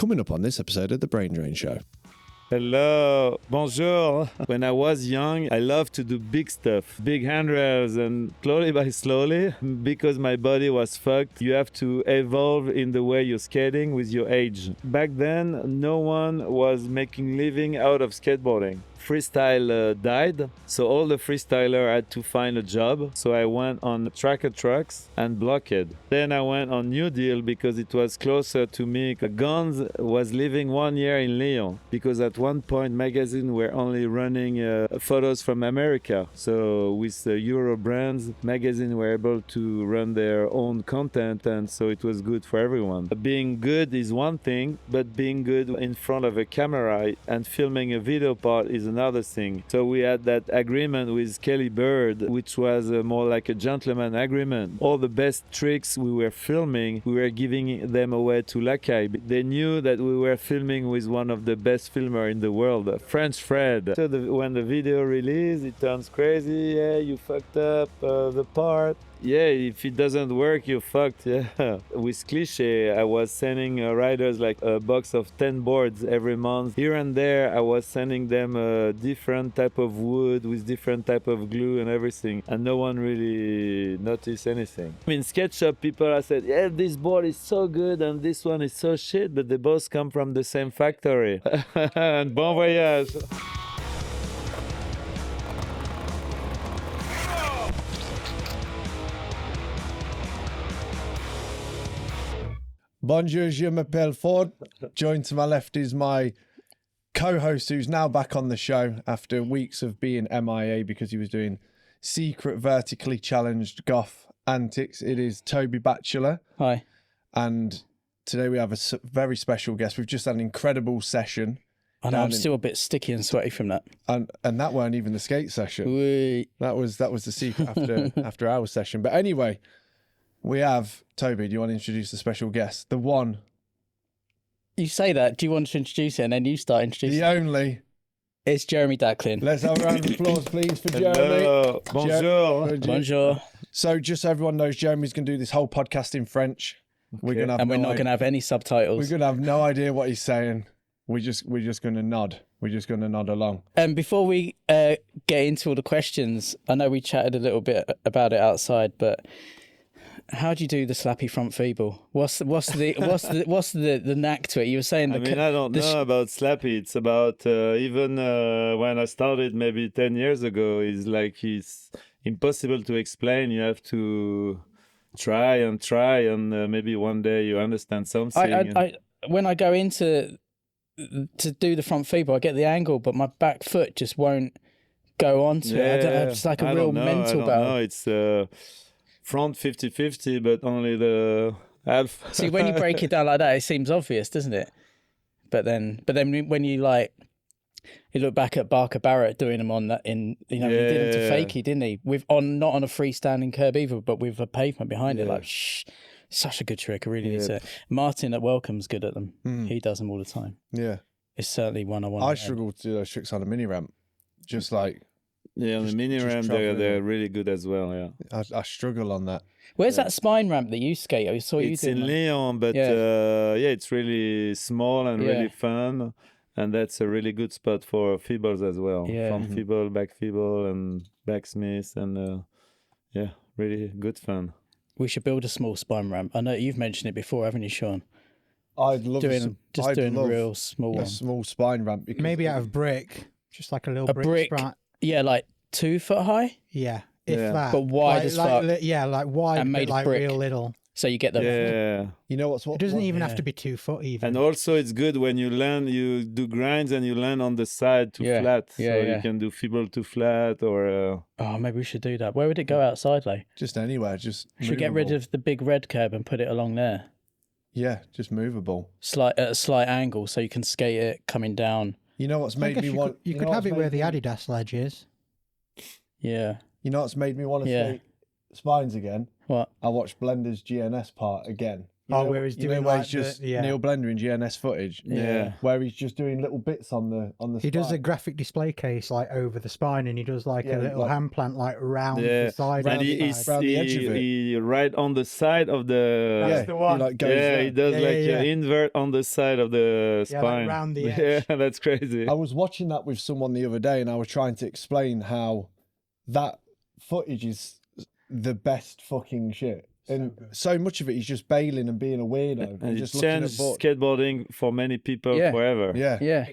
coming up on this episode of The Brain Drain Show. Hello, bonjour. When I was young, I loved to do big stuff, big handrails, and slowly by slowly, because my body was fucked, you have to evolve in the way you're skating with your age. Back then, no one was making living out of skateboarding. Freestyle died, so all the freestyler had to find a job. So I went on tracker trucks and Blockhead. Then I went on New Deal because it was closer to me. Guns was living 1 year in Lyon because at one point magazines were only running photos from America. So with Euro brands, magazines were able to run their own content, and so it was good for everyone. Being good is one thing, but being good in front of a camera and filming a video part is another thing. So we had that agreement with Kelly Bird, which was more like a gentleman agreement. All the best tricks we were filming, we were giving them away to Lakai. They knew that we were filming with one of the best filmers in the world, French Fred. So when the video release, it turns crazy. Yeah, you fucked up the part. Yeah, if it doesn't work, you're fucked. Yeah. With Cliché, I was sending riders like a box of 10 boards every month. Here and there, I was sending them a different type of wood with different type of glue and everything. And no one really noticed anything. In skate shop, people have said, yeah, this board is so good and this one is so shit, but they both come from the same factory. And bon voyage. Bonjour, je m'appelle Forde. Joined to my left is my co-host who's now back on the show after weeks of being MIA because he was doing secret vertically challenged goth antics. It is Toby Batchelor. Hi. And today we have a very special guest. We've just had an incredible session. I know, I'm still a bit sticky and sweaty from that. And that weren't even the skate session. Wee. That was the secret after our session. But anyway, we have Toby. Do you want to introduce the special guest? The one. You say that. Do you want to introduce it and then you start introducing The only. It's Jérémie Daclin. Let's have a round of applause, please, for Jérémie. Hello. Bonjour. Bonjour. So just so everyone knows, Jérémy's going to do this whole podcast in French. Okay. We're not going to have any subtitles. We're going to have no idea what he's saying. We're just going to nod. We're just going to nod along. And before we get into all the questions, I know we chatted a little bit about it outside, but how do you do the Slappy front feeble? What's the knack to it? You were saying I don't know about Slappy. It's about even when I started maybe 10 years ago, it's impossible to explain. You have to try and maybe one day you understand something. When I go into to do the front feeble, I get the angle, but my back foot just won't go onto it. It's like a real mental battle. No, it's front 50-50, but only the half. See, when you break it down like that, it seems obvious, doesn't it? But then when you look back at Barker Barrett doing them on that he did them to Fakey, didn't he? Not on a freestanding curb either, but with a pavement behind it. Like, such a good trick. I really need to. Martin at Welcome's good at them. He does them all the time. Yeah, it's certainly one I want. I struggle to do those tricks on a mini ramp, just like. Yeah, on the mini ramp, they're really good as well. Yeah, I struggle on that. Where's that spine ramp that you skate? I saw you. It's in Lyon, but it's really small and really fun, and that's a really good spot for feebles as well. Yeah, front feeble, back feeble, and backsmith, and really good fun. We should build a small spine ramp. I know you've mentioned it before, haven't you, Sean? I'd love doing a real small one. Small spine ramp. Maybe out of brick, just like a little brick. Yeah, like 2 foot high. Yeah, if that. But wide as fuck. Like wide, and made but like brick. real little. So you get the. Yeah. You know what? It doesn't even have to be 2 foot even. And also, it's good when you land. You do grinds and you land on the side to flat. You can do feeble to flat or. Oh, maybe we should do that. Where would it go outside, like? Just anywhere. Just. Should get rid of the big red curb and put it along there. Yeah, just movable. At a slight angle, so you can skate it coming down. You know what's made me want? You could have it where the Adidas ledge is. Yeah. You know what's made me want to skate spines again? What? I watched Blender's GNS part again. where he's doing where like he's just yeah. Neil Blender in GNS footage. Yeah. Where he's just doing little bits on the He does a spine. graphic display case like over the spine, and he does like a little like- hand plant like round the side. round And the- he's round the edge of it. he right on the side of the. That's the one. He like goes Yeah, there. he does Yeah, like yeah, an invert on the side of the Yeah, like spine. round the edge. Yeah, that's crazy. I was watching that with someone the other day, and I was trying to explain how that footage is the best fucking shit. And so much of it, he's just bailing and being a weirdo. And it just looking at changed board. skateboarding for many people Yeah. forever. Yeah, Yeah.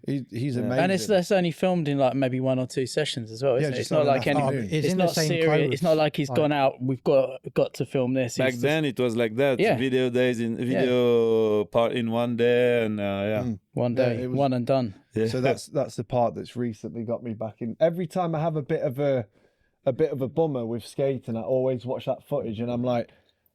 he's amazing. And that's only filmed in like maybe 1 or 2 sessions as well, isn't it? just It's not on an like any. afternoon. He's It's in the not same serious. clothes. It's not like he's gone out. We've got to film this. Back He's then, it was like that. Yeah. Video days in video part in one day, and yeah. just one day, it was- one and done. Yeah. So that's the part that's recently got me back in. Every time I have a bit of a bummer with skating, I always watch that footage, and I'm like,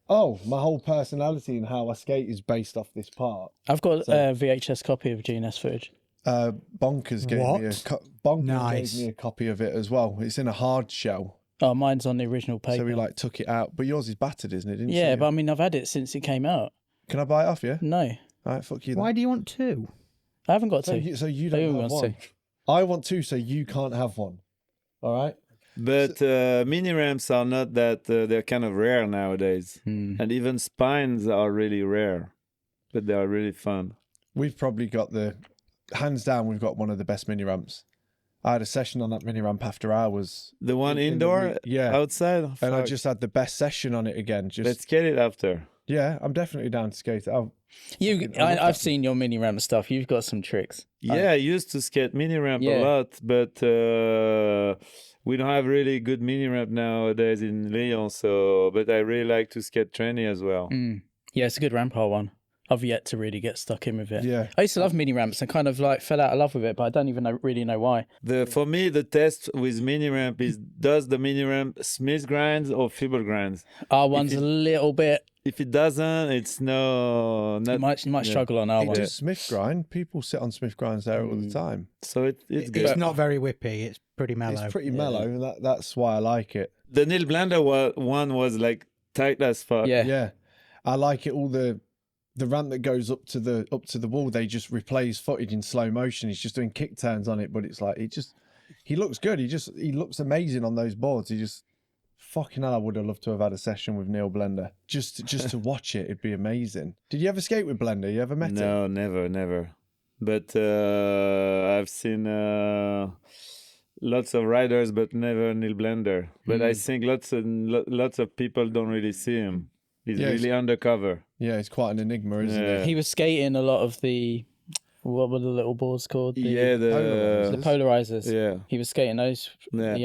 oh, my whole personality and how I skate is based off this part. I've got a VHS copy of GNS footage. Bonkers gave me Nice. gave me a copy of it as well. It's in a hard shell, Oh, mine's on the original paper. so we like took it out. But yours is battered, isn't it? Didn't you yeah, say? but I mean, I've had it since it came out. Can I buy it off you? No, All right, fuck you. Then. Why do you want two? I haven't got So to. you Who don't have wants one. I want two, so you can't have one. All right. But mini ramps are not that. They're kind of rare nowadays, and even spines are really rare, but they are really fun. We've probably got hands down. We've got one of the best mini ramps. I had a session on that mini ramp after hours. The one in the indoor, week, yeah. outside. And I Fuck. just had the best session on it again. Let's get it after. Yeah, I'm definitely down to skate. I've seen your mini ramp stuff. You've got some tricks. Yeah, I used to skate mini ramp Yeah. a lot, but we don't have really good mini ramp nowadays in Lyon. So, but I really like to skate tranny as well. Yeah, it's a good rampart one. I've yet to really get stuck in with it. Yeah. I used to love mini ramps and kind of like fell out of love with it, but I don't even really know why. For me, the test with mini ramp is: does the mini ramp Smith grinds or fiber grinds? Our one's a little bit. If it doesn't, it's not. You might struggle on our It one. does Smith grind. People sit on Smith grinds there all the time. So it's good. It's not very whippy. It's pretty mellow. It's pretty mellow, and that's why I like it. The Neil Blender one was like tight as fuck. Yeah. Yeah, I like it. All the ramp that goes up to the wall, they just replays footage in slow motion. He's just doing kick turns on it, but it's like he looks good. He looks amazing on those boards. He just fucking hell. I would have loved to have had a session with Neil Blender just to watch it. It'd be amazing. Did you ever skate with Blender? You ever met him? No, never. But I've seen lots of riders, but never Neil Blender. But I think lots of people don't really see him. He's really undercover. Yeah, it's quite an enigma, isn't Yeah. it? He was skating a lot of the. What were the little boards called? The polarizers. Yeah. He was skating those. Yeah. He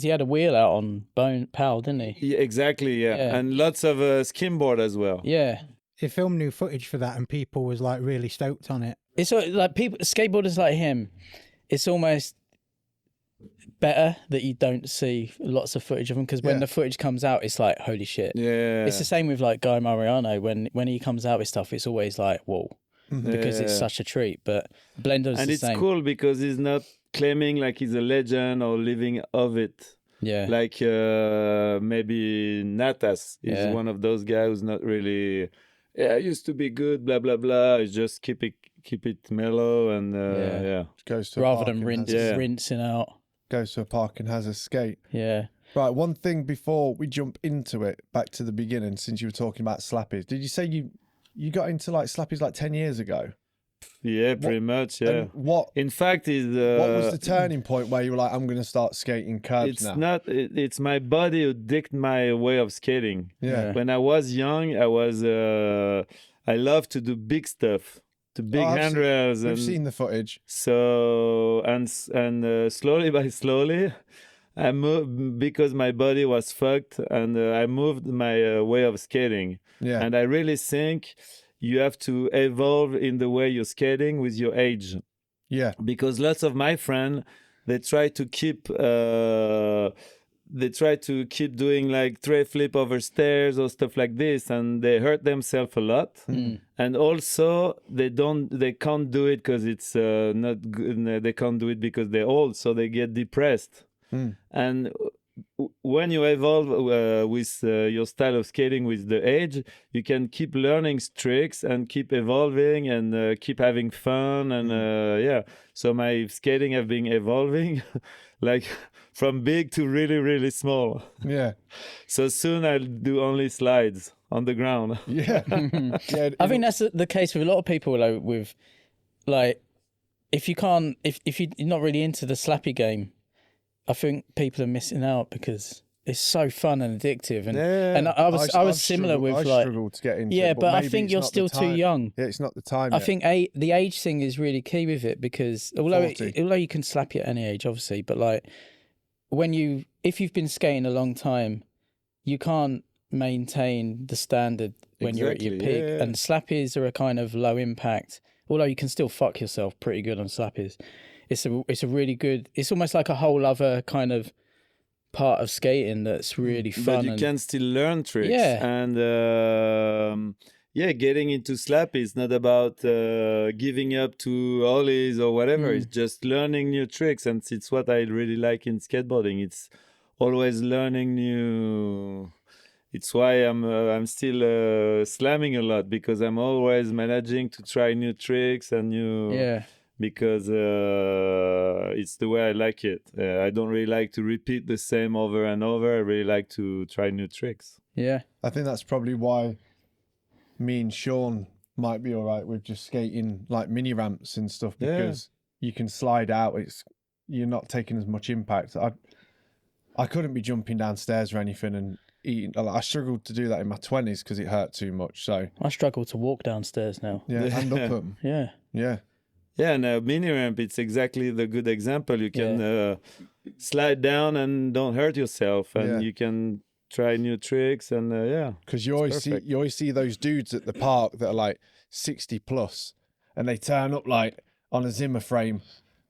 had a wheel out on Powell, didn't he? Yeah, exactly. Yeah, and lots of skimboard as well. Yeah. They filmed new footage for that, and people was like really stoked on it. It's like people, skateboarders like him. It's almost better that you don't see lots of footage of him, because when the footage comes out, it's like holy shit. Yeah, It's the same with like Guy Mariano. When he comes out with stuff, it's always like whoa, because it's such a treat. But Blender's and the it's same. cool because he's not claiming like he's a legend or living of it. Yeah. Like maybe Natas is one of those guys who's not really. Yeah, I used to be good. Blah blah blah. It's just keep it mellow and Goes to a rather park than and has rinsing out. goes to a park and has a skate. Yeah. Right, one thing before we jump into it, back to the beginning, since you were talking about Slappies. Did you say you got into like Slappies like 10 years ago? Yeah, pretty much. Yeah. And what In fact, is what was the turning point where you were like, I'm going to start skating curbs it's now? not. It's my body who dictated my way of skating. Yeah. When I was young, I loved to do big stuff, to big handrails, We've and seen the footage. so and slowly by slowly, I moved because my body was fucked, and I moved my way of skating. Yeah. And I really think you have to evolve in the way you're skating with your age. Yeah. Because lots of my friends, they try to keep doing like tray flip over stairs or stuff like this, and they hurt themselves a lot. And also they can't do it because it's not good. They can't do it because they're old, so they get depressed. And when you evolve with your style of skating with the age, you can keep learning tricks and keep evolving and keep having fun. And yeah, so my skating have been evolving like from big to really, really small. Yeah. So soon I'll do only slides on the ground. Yeah. Yeah. I think that's the case with a lot of people, like, with, like, if you're not really into the Slappy game, I think people are missing out because it's so fun and addictive. And I was similar with, like, struggled to get into yeah, it, but I maybe think it's you're not still the too time. young. Yeah, it's not the time I yet. think the age thing is really key with it, because although you can slap you at any age, obviously, but like if you've been skating a long time, you can't maintain the standard when you're at your peak. Yeah. And slappies are a kind of low impact, although you can still fuck yourself pretty good on slappies. It's a really good. It's almost like a whole other kind of part of skating that's really fun. But you can still learn tricks. Yeah. And getting into Slappy is not about giving up to ollies or whatever. It's just learning new tricks, and it's what I really like in skateboarding. It's always learning new. It's why I'm still slamming a lot, because I'm always managing to try new tricks and new. Yeah. Because it's the way I like it. I don't really like to repeat the same over and over. I really like to try new tricks. Yeah. I think that's probably why me and Sean might be all right with just skating like mini ramps and stuff, because you can slide out. You're not taking as much impact. I couldn't be jumping downstairs or anything and eating. I struggled to do that in my 20s because it hurt too much. So I struggle to walk downstairs now. yeah, and up them. Yeah. Yeah. Yeah, and a mini ramp, it's exactly the good example. You can slide down and don't hurt yourself, and you can try new tricks, and because you always see those dudes at the park that are like 60 plus, and they turn up like on a Zimmer frame,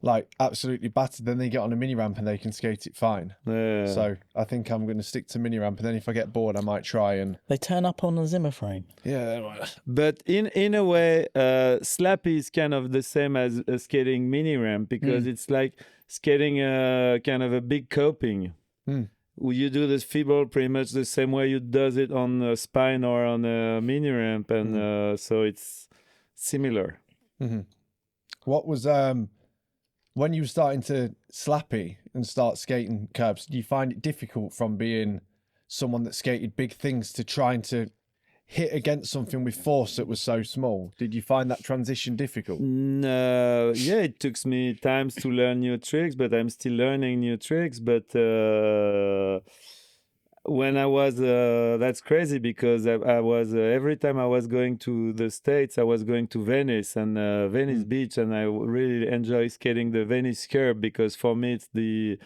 like absolutely battered. Then they get on a mini ramp and they can skate it fine. So I think I'm going to stick to mini ramp, and then if I get bored, I might try and. They turn up on a Zimmer frame. Yeah. But in a way, Slappy is kind of the same as a skating mini ramp, because it's like skating kind of a big coping. You do this feeble pretty much the same way you does it on a spine or on a mini ramp, and so it's similar. What was when you were starting to Slappy and start skating curbs? Do you find it difficult from being someone that skated big things to trying to hit against something with force that was so small? Did you find that transition difficult? No, it took me times to learn new tricks, but I'm still learning new tricks. But when I was, that's crazy, because I was every time I was going to the States, I was going to Venice and Venice Beach, and I really enjoy skating the Venice curb, because for me it's the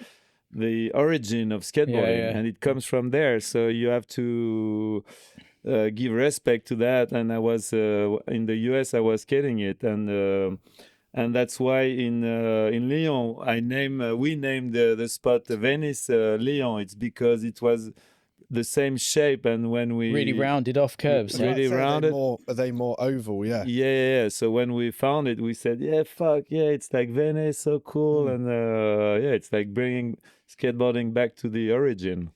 origin of skateboarding, and it comes from there. So you have to give respect to that. And I was in the US, I was skating it, and that's why in Lyon we named the spot Venice Lyon. It's because it was the same shape, and when we really rounded off curves, really rounded. Are they more oval? Yeah. Yeah. So when we found it, we said, it's like Venice, so cool, and it's like bringing skateboarding back to the origin.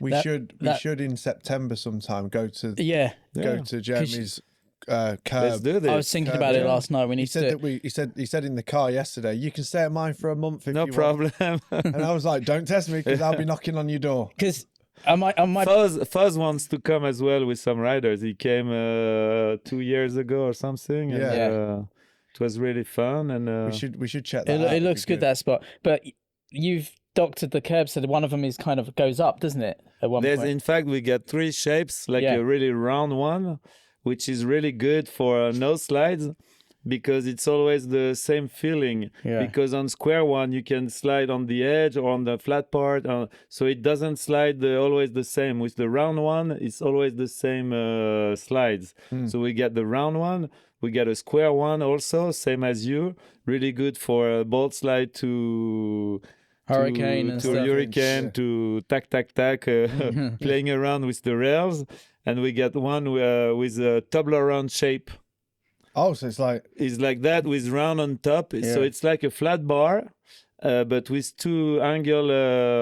We should in September sometime go to Jeremy's curb. Let's do this. I was thinking about it last night when he said he said in the car yesterday, you can stay at mine for a month if no you problem. want. And I was like, don't test me, because I'll be knocking on your door. Because I might Fuzz wants to come as well with some riders. He came 2 years ago or something. And, it was really fun, and we should check that out. It looks good, that spot. But you've doctored the curb, so one of them is kind of goes up, doesn't it? At one point. In fact, we got 3 shapes, like a really round one, which is really good for nose slides, because it's always the same feeling. Because on square one you can slide on the edge or on the flat part, so it doesn't slide always the same. With the round one, it's always the same slides. So we get the round one, we get a square one also, same as you, really good for a bolt slide to hurricane to tack playing around with the rails. And we get one with a Toblerone shape. Oh, so it's like that with round on top. So it's like a flat bar, but with 2 angle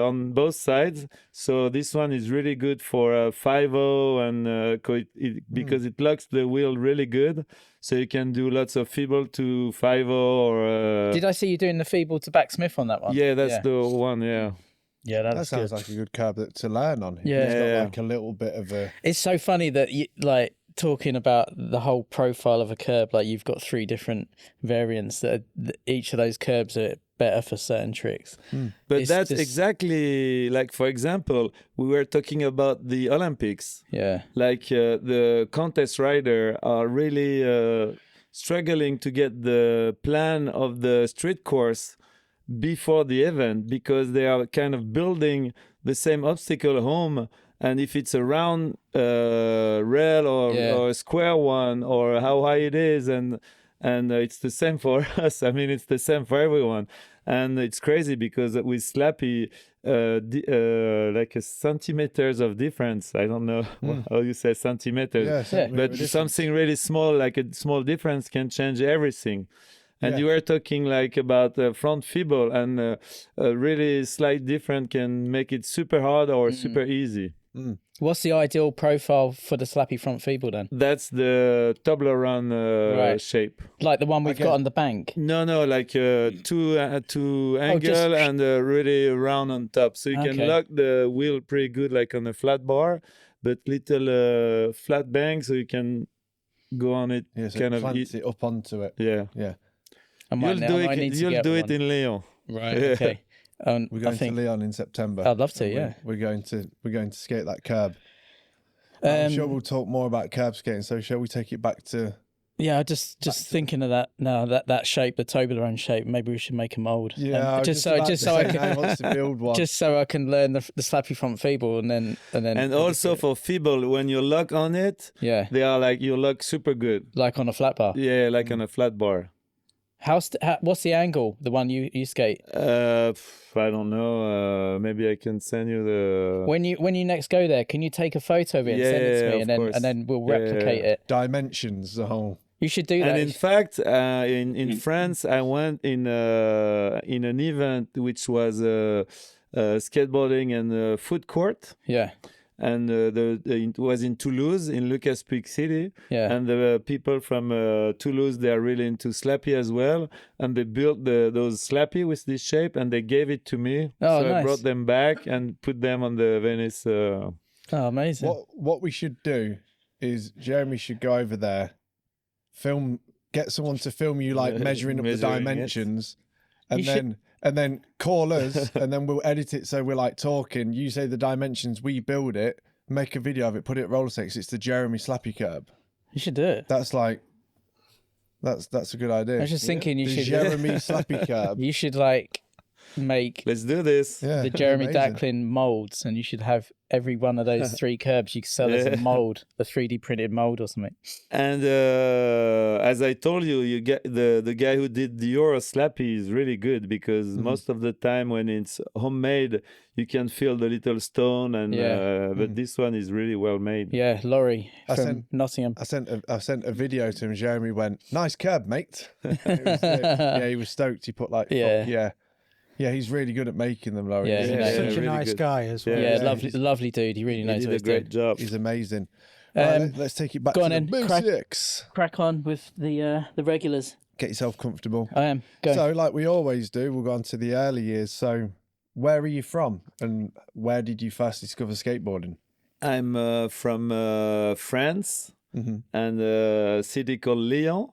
on both sides. So this one is really good for 5.0 and because it locks the wheel really good. So you can do lots of feeble to 5.0 or... Did I see you doing the feeble to backsmith on that one? Yeah, that's the one, yeah. Yeah, that sounds like a good curb to learn on. Yeah. It's got like a little bit of a... It's so funny that you, like, talking about the whole profile of a curb, like you've got 3 different variants that each of those curbs are better for certain tricks. But It's that's just- exactly like, for example, we were talking about the Olympics. Yeah. Like the contest rider are really struggling to get the plan of the street course before the event because they are kind of building the same obstacle home. And if it's a round rail or a square one or how high it is, and it's the same for us. I mean, it's the same for everyone. And it's crazy because with Slappy, like a centimeters of difference. I don't know how you say centimeters, but something really small, like a small difference, can change everything. And you were talking like about front feeble, and a really slight difference can make it super hard or super easy. What's the ideal profile for the Slappy front feeble then? That's the Toblerone shape. Like the one we've got on the bank? No, like two angle and really round on top. So you can lock the wheel pretty good, like on a flat bar, but little flat bang, so you can go on it. Yeah, so kind it of plants it up onto it. Yeah. You'll do it in Lyon. Right. Okay. We're going to Lyon in September. I'd love to. Yeah. We're going to skate that curb. I'm sure we'll talk more about curb skating. So shall we take it back to? Yeah, just thinking of that now. That shape, the Toblerone shape. Maybe we should make a mold. Yeah, just so I can wants to build one. Just so I can learn the Slappy front feeble and also for feeble, when you lock on it, they are like you lock super good, like on a flat bar. Yeah, like on a flat bar. What's the angle? The one you skate? I don't know. Maybe I can send you the. When you next go there, can you take a photo of it and send it to me, and then we'll replicate it. Dimensions, the whole. You should do that. And in fact, in France, I went in an event which was skateboarding and food court. Yeah. And it was in Toulouse, in Lucas Puig City. Yeah. And the people from Toulouse, they are really into Slappy as well. And they built those Slappy with this shape, and they gave it to me. Oh, so nice. I brought them back and put them on the Venice. Oh, amazing. What we should do is Jeremy should go over there, get someone to film you like measuring up the dimensions, and then call us, and then we'll edit it so we're like talking. You say the dimensions, we build it, make a video of it, put it at roller skates. It's the Jeremy Slappy curb. You should do it. That's a good idea. I was just thinking the Jeremy Slappy curb. You should like make. Let's do this. Yeah, the Jérémie amazing. Daclin molds, and you should have every one of those 3 curbs you can sell as a mold, a 3D printed mold or something. And as I told you, you get the guy who did the Euro Slappy is really good because most of the time when it's homemade, you can feel the little stone, and but this one is really well made. Yeah, Laurie from Nottingham. I sent a video to him. Jeremy went, "Nice curb, mate." He was stoked. He put like, yeah, he's really good at making them, Laurie. Yeah, Such a really nice good. guy as well. Yeah, lovely dude. He really knows He what did he's a great doing. job. He's amazing. Right, let's take it back Go to on the then, basics. Crack on with the regulars. Get yourself comfortable. I am. Go. So, like we always do, we'll go on to the early years. So, where are you from, and where did you first discover skateboarding? I'm from France, and a city called Lyon,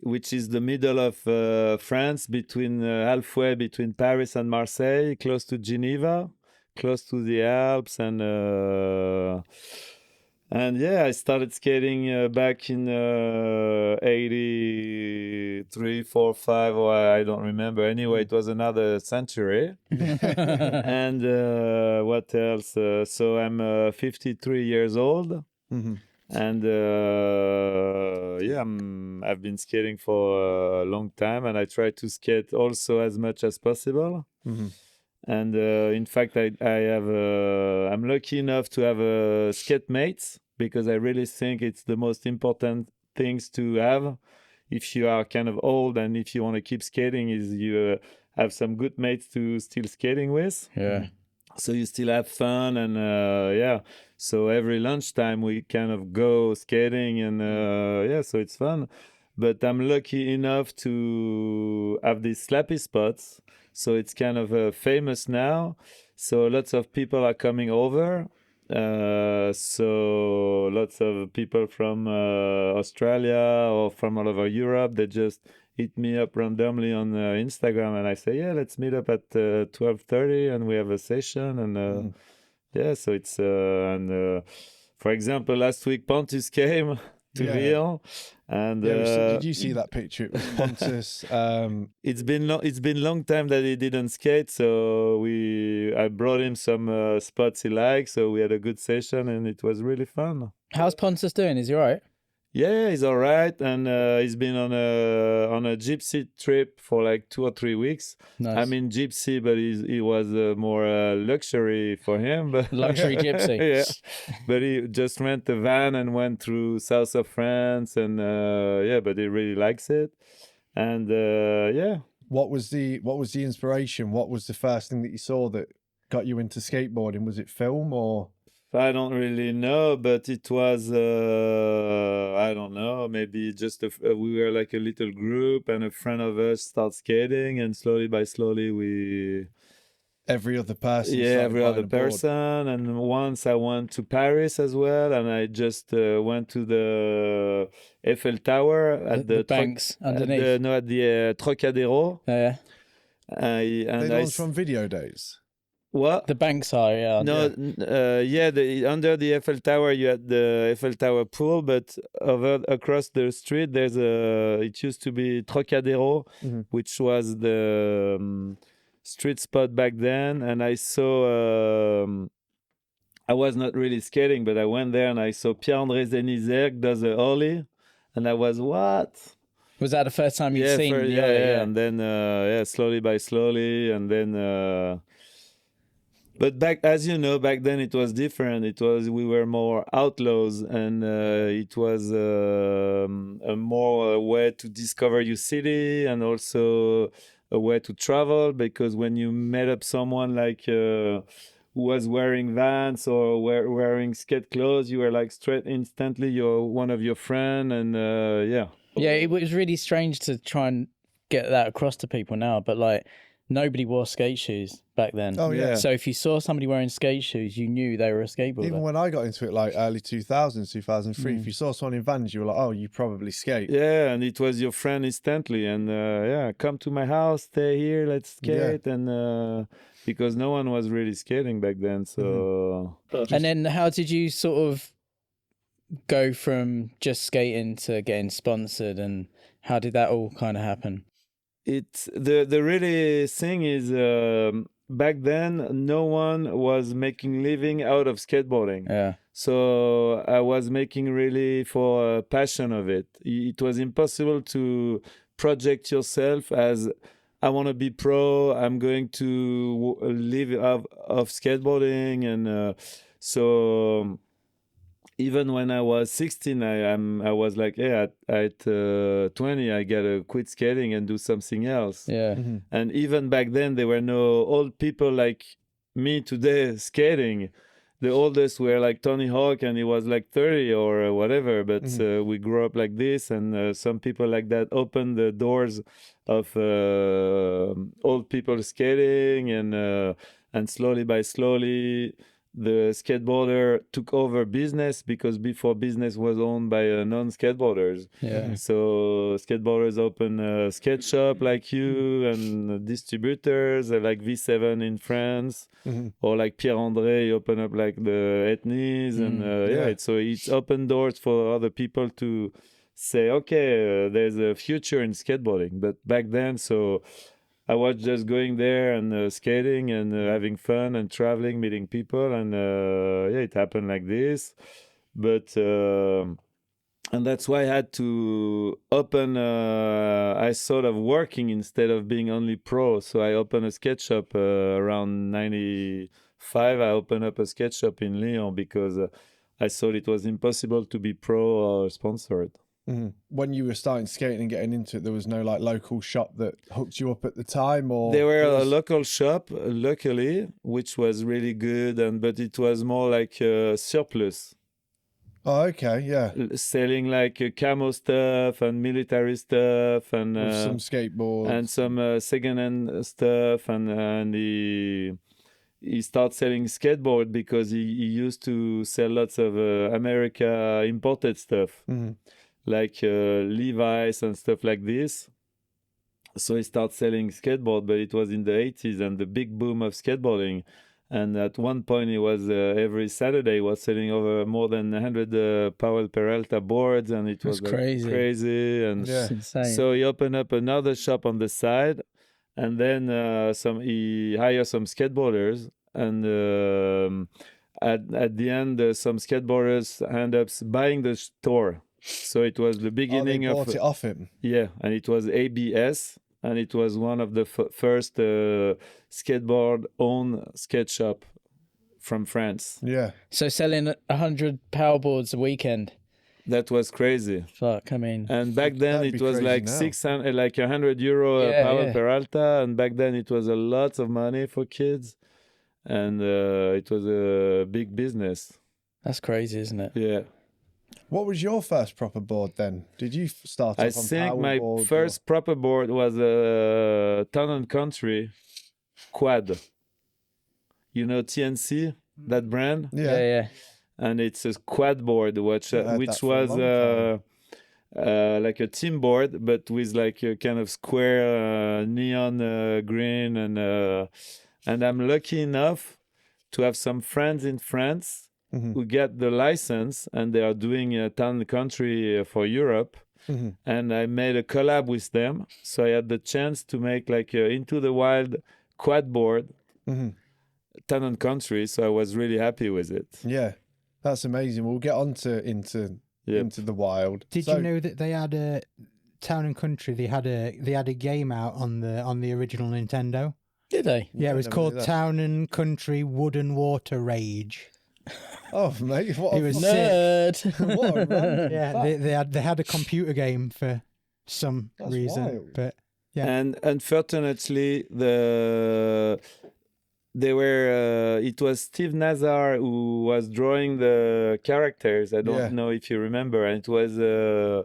which is the middle of France, between halfway between Paris and Marseille, close to Geneva, close to the Alps, and I started skating back in 83, 4, 5, or I don't remember. Anyway, it was another century. And what else? So I'm 53 years old. And I've been skating for a long time, and I try to skate also as much as possible. And in fact, I'm lucky enough to have skate mates, because I really think it's the most important things to have if you are kind of old and if you want to keep skating, is you have some good mates to still skating with. Yeah. So you still have fun, and yeah. So every lunchtime we kind of go skating, and yeah, so it's fun. But I'm lucky enough to have these Slappy spots, so it's kind of famous now. So lots of people are coming over. So lots of people from Australia or from all over Europe, they just hit me up randomly on Instagram, and I say, yeah, let's meet up at 12:30 and we have a session. And yeah, so it's and for example, last week Pontus came to Lyon, and did you see that picture? It was Pontus. it's been long time that he didn't skate, so I brought him some spots he likes, so we had a good session and it was really fun. How's Pontus doing? Is he all right? Yeah, he's all right, and he's been on a gypsy trip for like 2 or 3 weeks. Nice. I mean gypsy, but it was more luxury for him. But Luxury gypsy. Yeah, but he just rent a van and went through south of France, and yeah, but he really likes it, and yeah. What was the inspiration? What was the first thing that you saw that got you into skateboarding? Was it film or? I don't really know, but it was, I don't know, maybe just we were like a little group, and a friend of us started skating, and slowly by slowly we... Every other person. Yeah, every other person. And once I went to Paris as well, and I just went to the Eiffel Tower at the banks underneath. At the Trocadero. Yeah. And those from video days. What? The banks are, yeah. No, yeah, under the Eiffel Tower, you had the Eiffel Tower pool, but across the street, it used to be Trocadero, which was the street spot back then. And I saw, I was not really skating, but I went there and I saw Pierre-André Zenizerg does a ollie, and I was, what? Was that the first time you'd seen? Yeah, and then, yeah, slowly by slowly, and then... But as you know, back then it was different. We were more outlaws, and it was a more way to discover your city, and also a way to travel, because when you met up someone like who was wearing Vans or wearing skate clothes, you were like straight instantly you're one of your friend, and yeah. Yeah, it was really strange to try and get that across to people now, but like nobody wore skate shoes back then. Oh, yeah. So if you saw somebody wearing skate shoes, you knew they were a skateboarder. Even when I got into it, like early 2000s, 2003, if you saw someone in Vans, you were like, oh, you probably skate. Yeah, and it was your friend instantly. And yeah, come to my house, stay here, let's skate. Yeah. And because no one was really skating back then. So. And then how did you sort of go from just skating to getting sponsored, and how did that all kind of happen? It's the really thing is back then no one was making living out of skateboarding. Yeah. So I was making really for a passion of it. It was impossible to project yourself as I want to be pro. I'm going to live of skateboarding, and so. Even when I was 16, I was like, yeah, at 20, I gotta quit skating and do something else. Yeah. And even back then, there were no old people like me today skating. The oldest were like Tony Hawk, and he was like 30 or whatever. But we grew up like this, and some people like that opened the doors of old people skating, and slowly by slowly, the skateboarder took over business, because before business was owned by non-skateboarders. Yeah. So skateboarders open a skate shop like you, and distributors like V7 in France, or like Pierre-André open up like the Ethnies, and yeah. So it's open doors for other people to say, okay, there's a future in skateboarding. But back then, so I was just going there and skating and having fun and traveling, meeting people, and yeah, it happened like this. But and that's why I had to open. I sort of working instead of being only pro. So I opened a skate shop around 95. I opened up a skate shop in Lyon because I thought it was impossible to be pro or sponsored. When you were starting skating and getting into it, there was no like local shop that hooked you up at the time, or There were a local shop, luckily, which was really good, but it was more like surplus. Oh, okay, yeah. Selling like camo stuff and military stuff and With some skateboards and some second-hand stuff, and he started selling skateboard because he used to sell lots of America imported stuff, like Levi's and stuff like this. So he started selling skateboard, but it was in the 80s and the big boom of skateboarding. And at one point, he was every Saturday he was selling over more than 100 Powell Peralta boards, and it was like, crazy. And It's insane. so he opened up another shop on the side, and then he hired some skateboarders, and at the end, some skateboarders end up buying the store. So it was the beginning they bought it off him. Yeah, and it was ABS. And it was one of the first skateboard-owned skate shop from France. Yeah. So selling 100 power boards a weekend. That was crazy. Fuck, I mean. And back then That'd it be was crazy like now. 600, like €100 Powell Peralta, and back then it was a lot of money for kids, and it was a big business. That's crazy, isn't it? Yeah. What was your first proper board then? Did you start off I on think power my boards first proper board was a Town and Country quad. You know TNC, that brand? Yeah. And it's a quad board, which I've had which that for a was long like a team board, but with like a kind of square neon green. And I'm lucky enough to have some friends in France who get the license, and they are doing a Town and Country for Europe. And I made a collab with them, so I had the chance to make like a Into the Wild quad board, Town and Country. So I was really happy with it. Yeah. That's amazing. We'll get on to into the wild. Did you know that they had a Town and Country? They had a game out on the original Nintendo. Did they? Yeah, it was never called knew that. Town and Country Wood and Water Rage. Oh, mate, what It a was Nerd. what a random Yeah, fact. they had a computer game for some That's reason, wild. but yeah. And unfortunately, it was Steve Nazar who was drawing the characters. I don't know if you remember. And it was the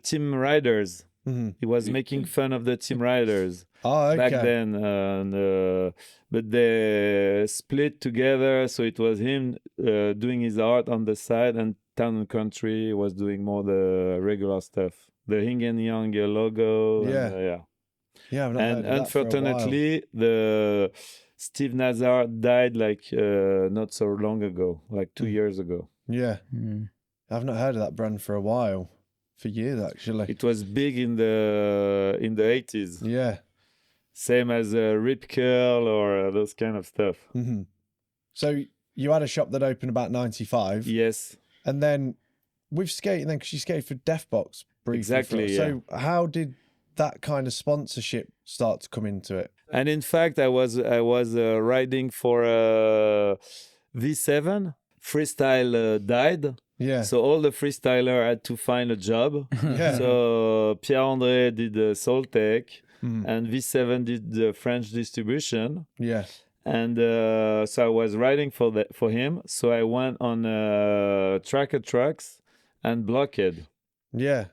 Team Riders. He was making fun of the Team Riders back then. But they split together, so it was him doing his art on the side, and Town and Country was doing more the regular stuff. The Hing and Yang logo. Yeah. Yeah, I've not And heard of that for a while. unfortunately, the Steve Nazar died like not so long ago, like 2 years ago. Yeah. I've not heard of that brand for a while. For years, actually. It was big in the 80s. Yeah. Same as Rip Curl or those kind of stuff. So you had a shop that opened about 95. Yes. And then with skating, then because you skated for Deathbox briefly. Exactly, So how did that kind of sponsorship start to come into it? And in fact, I was riding for V7. Freestyle died. Yeah. So all the freestyler had to find a job. Yeah. So Pierre-André did Soltech, and V7 did the French distribution. Yeah. And so I was riding for him. So I went on Tracker Trucks and Blockhead. Yeah.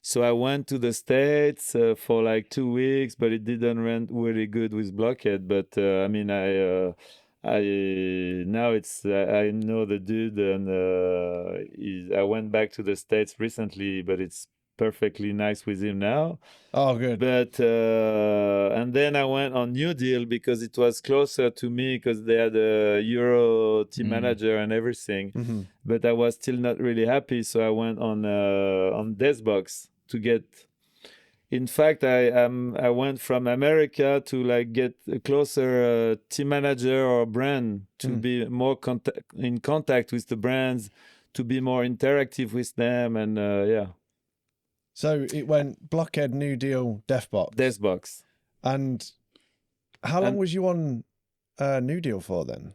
So I went to the States for like 2 weeks, but it didn't run really good with Blockhead. But I mean, I now I know the dude, and I went back to the States recently, but it's perfectly nice with him now. Oh, good. But and then I went on New Deal because it was closer to me, because they had a Euro team manager and everything. But I was still not really happy, so I went on Deathbox to get. In fact, I went from America to like get a closer team manager or brand to be more in contact with the brands, to be more interactive with them, and yeah. So it went Blockhead, New Deal, Deathbox. Deathbox. And how long was you on New Deal for then?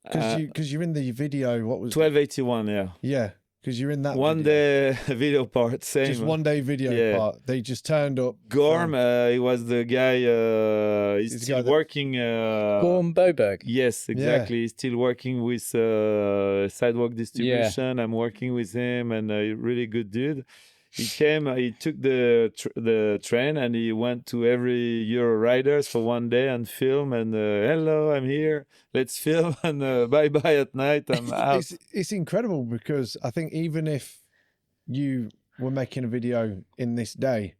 Because you're in the video. What was 1281? Yeah. Yeah. Because you're in that One video. day video part, same. Just one day video part. They just turned up. Gorm, he was the guy. He's still working. Gorm Boberg. Yes, exactly. He's still working with Sidewalk Distribution. I'm working with him, and a really good dude. He came. He took the train, and he went to every Euro Riders for one day and film. And hello, I'm here. Let's film, and bye bye at night. I'm out. It's incredible because I think even if you were making a video in this day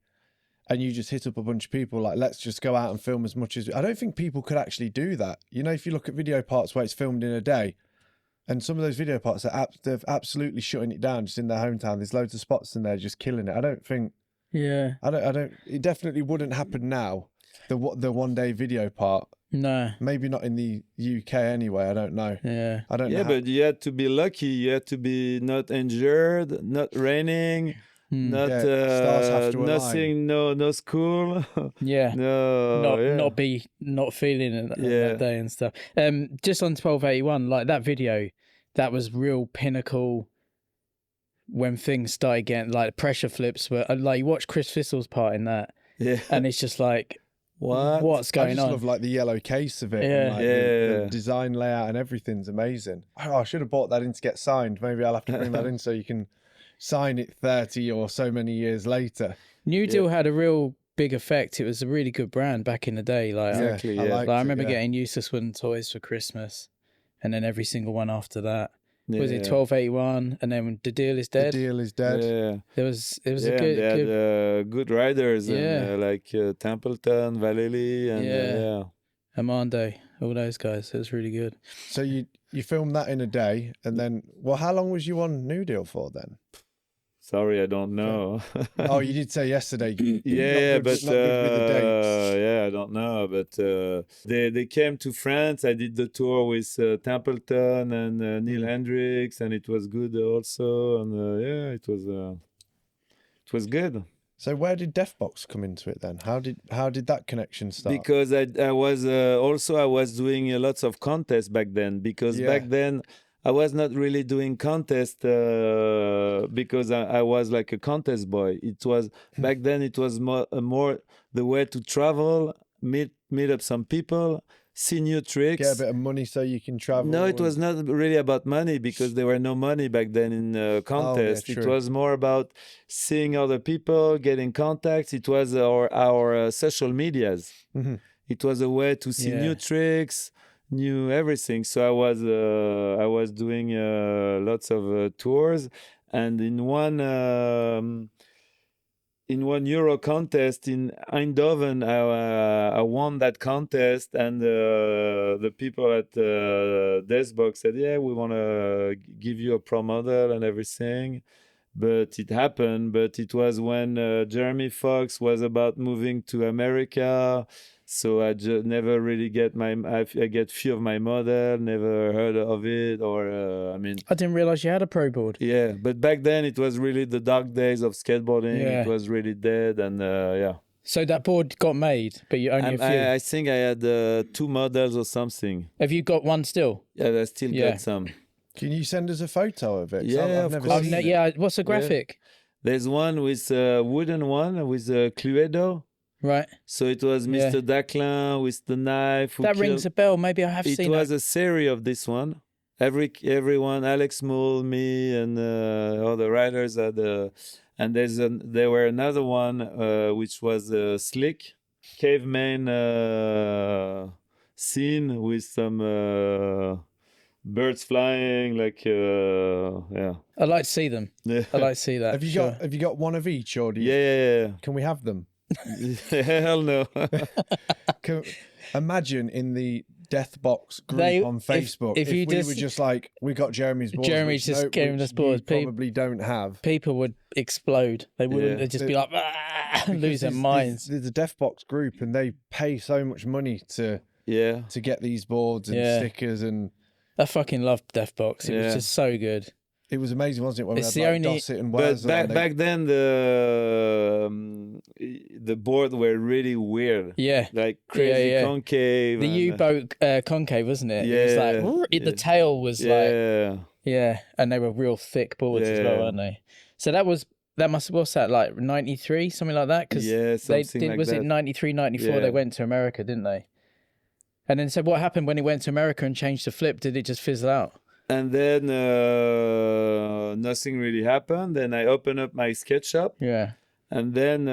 and you just hit up a bunch of people like, let's just go out and film as much as, I don't think people could actually do that. You know, if you look at video parts where it's filmed in a day, and some of those video parts are they're absolutely shutting it down just in their hometown. There's loads of spots in there just killing it. I don't think. Yeah. I don't. It definitely wouldn't happen now. The one day video part. No. Maybe not in the UK anyway. I don't know. Yeah. I don't know. Yeah, but you had to be lucky. You had to be not injured, not raining. Not stars have to nothing, no school. Yeah. No, not feeling it that day and stuff. Just on 1281, like that video, that was real pinnacle when things started getting like pressure flips were like you watch Chris Thistle's part in that. Yeah. And it's just like what's I going just on? love like the yellow case of it. Yeah. And, like, the design layout and everything's amazing. Oh, I should have bought that in to get signed. Maybe I'll have to bring that in so you can sign it 30 or so many years later. New Deal had a real big effect. It was a really good brand back in the day. Like, Exactly, I remember getting Useless Wooden toys for Christmas, and then every single one after that. Was it 1281? And then The Deal is Dead. The Deal is Dead. Yeah. It was a they had good riders, and, like Templeton, Vallely, and Amande, all those guys. It was really good. So you filmed that in a day, and then how long was you on New Deal for then? Sorry, I don't know. Oh, you did say yesterday. But not good with the dates. I don't know. But they came to France. I did the tour with Templeton and Neil Hendricks, and it was good also. And it was good. So where did Deathbox come into it then? How did that connection start? Because I was doing lots of contests back then. Because back then I was not really doing contests because I was like a contest boy. It was back then. It was more the way to travel, meet up some people, see new tricks, get a bit of money so you can travel. No, it was not really about money because there were no money back then in contests. It was more about seeing other people, getting contacts. It was our social medias. Mm-hmm. It was a way to see new tricks, new everything. So I was doing lots of tours, and in one Euro contest in Eindhoven, I won that contest, and the people at Deathbox said, "Yeah, we want to give you a pro model and everything." But it happened. But it was when Jeremy Fox was about moving to America. So I just never really I get few of my model, never heard of it, or I didn't realize you had a pro board. Yeah, but back then it was really the dark days of skateboarding. It was really dead, and So that board got made, but you only a few. I think I had 2 models or something. Have you got one still? Yeah, I still got some. Can you send us a photo of it? Yeah, I've never seen it. What's the graphic? Yeah. There's one with a wooden one with a Cluedo. Right. So it was Mr. Daclin with the knife. That rings a bell. Maybe I have seen it. It was a series of this one. Everyone, Alex Mull, me, and all the riders had and there were another one which was a slick caveman scene with some birds flying, like I'd like to see them. Yeah. I'd like to see that. Have you got one of each, or do you? Yeah. Can we have them? Hell no. Imagine in the Deathbox group on Facebook, if we were just like, we got Jeremy's boards. Jeremy's just giving us boards. Probably don't have. People would explode. They wouldn't. They'd just be like, lose their minds. There's a Deathbox group, and they pay so much money to get these boards and stickers, and I fucking loved Deathbox. It was just so good. It was amazing, wasn't it? When it's we had Dosset and Wales. But back then the board were really weird. Yeah, like crazy concave. The U-boat concave, wasn't it? Yeah, it was like the tail was like Yeah, and they were real thick boards as well, Yeah. weren't they? So what's that, like 93, something like that? Because Yeah, something like was that. it 93, 94 Yeah. they went to America, didn't they? And then so what happened when he went to America and changed the flip? Did it just fizzle out? And then nothing really happened. Then I opened up my skate shop. Yeah. And then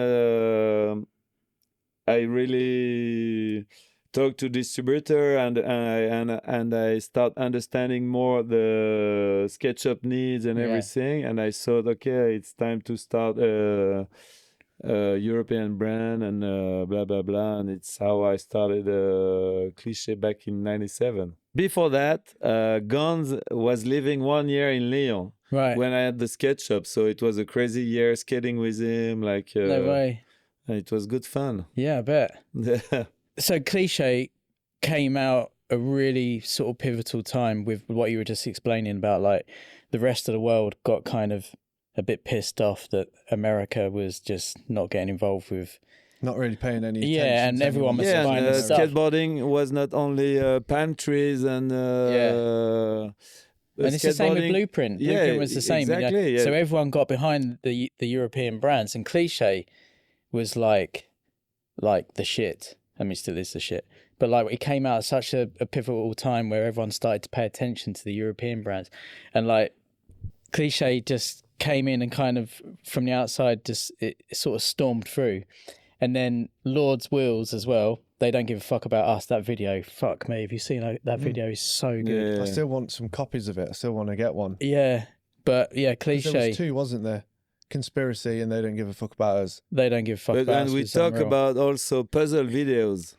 I really talked to distributor and I start understanding more the SketchUp needs and everything. And I thought, okay, it's time to start a European brand and blah blah blah. And it's how I started Cliché back in '97. Before that, Gons was living 1 year in Lyon. Right. When I had the skate shop, so it was a crazy year skating with him. Like No way. It was good fun. Yeah, I bet. Yeah. So Cliché came out a really sort of pivotal time with what you were just explaining about, like the rest of the world got kind of a bit pissed off that America was just not getting involved with. Not really paying any attention. Yeah, and to everyone was anyone. buying and the stuff. skateboarding was not only palm trees and And it's the same with Blueprint. Yeah, Blueprint was the same. exactly, yeah. So everyone got behind the European brands, and Cliché was like the shit. I mean, still is the shit. But like it came out at such a pivotal time where everyone started to pay attention to the European brands, and like Cliché just came in and kind of from the outside just it sort of stormed through. And then Lordz Wheels as well. They don't give a fuck about us. That video, fuck me. Have you seen that video? Is so good. Yeah. I still want some copies of it. I still want to get one. Yeah, but yeah, 'Cause there Cliché. was two, wasn't there? Conspiracy, and they don't give a fuck about us. They don't give a fuck But about and us. we It's talk unreal. about also puzzle videos.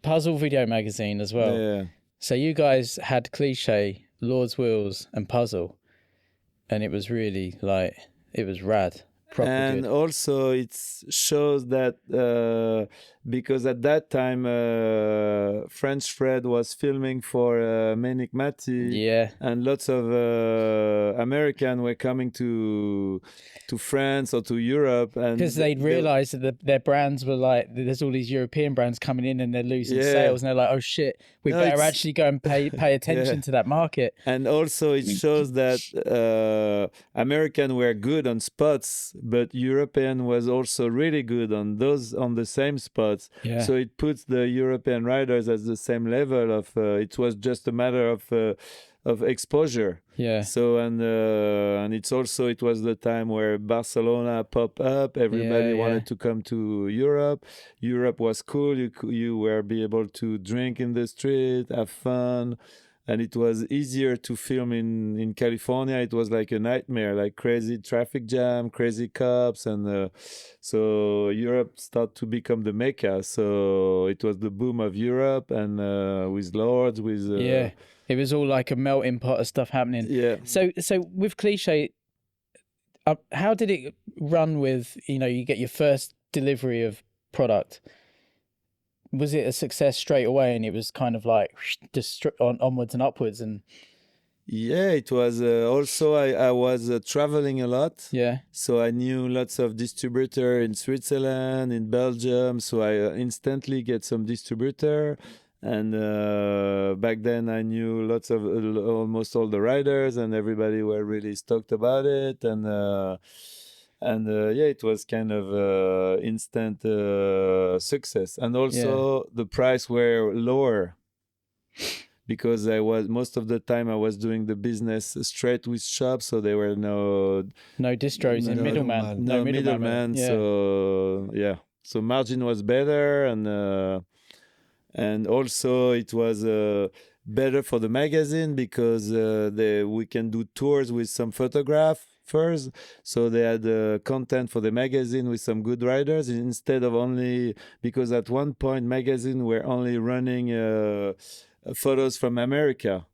Puzzle Video Magazine as well. Yeah. So you guys had Cliché, Lordz Wheels, and Puzzle, and it was really like it was rad. Proper And good. also it shows that because at that time French Fred was filming for Manic Matty, Yeah, and lots of American were coming to France or to Europe, and because they'd realised that their brands were like, there's all these European brands coming in and they're losing Yeah. sales, and they're like, oh shit, we No, better it's- actually go and pay attention Yeah. to that market. And also it shows that American were good on spots, but European was also really good on the same spots. Yeah. So it puts the European riders at the same level of. It was just a matter of exposure. Yeah, So and it's also it was the time where Barcelona popped up. Everybody Yeah, wanted yeah. to come to Europe. Europe was cool. You were be able to drink in the street, have fun. And it was easier to film in California. It was like a nightmare, like crazy traffic jam, crazy cops. And so Europe started to become the Mecca. So it was the boom of Europe and with Lordz, with... yeah. It was all like a melting pot of stuff happening. Yeah. So with Cliché, how did it run with, you get your first delivery of product? Was it a success straight away and it was kind of like just onwards and upwards? And Yeah, it was also, I was traveling a lot. yeah, So I knew lots of distributor in Switzerland, in Belgium. So I instantly get some distributor. And back then I knew lots of almost all the riders, and everybody were really stoked about it. And yeah, it was kind of instant success. And also the price were lower because most of the time I was doing the business straight with shops, so there were no distros and middleman. no middleman. Yeah. So yeah, so margin was better, and also it was better for the magazine because we can do tours with some photographers. So they had content for the magazine with some good riders instead of only, because at one point magazine were only running photos from America.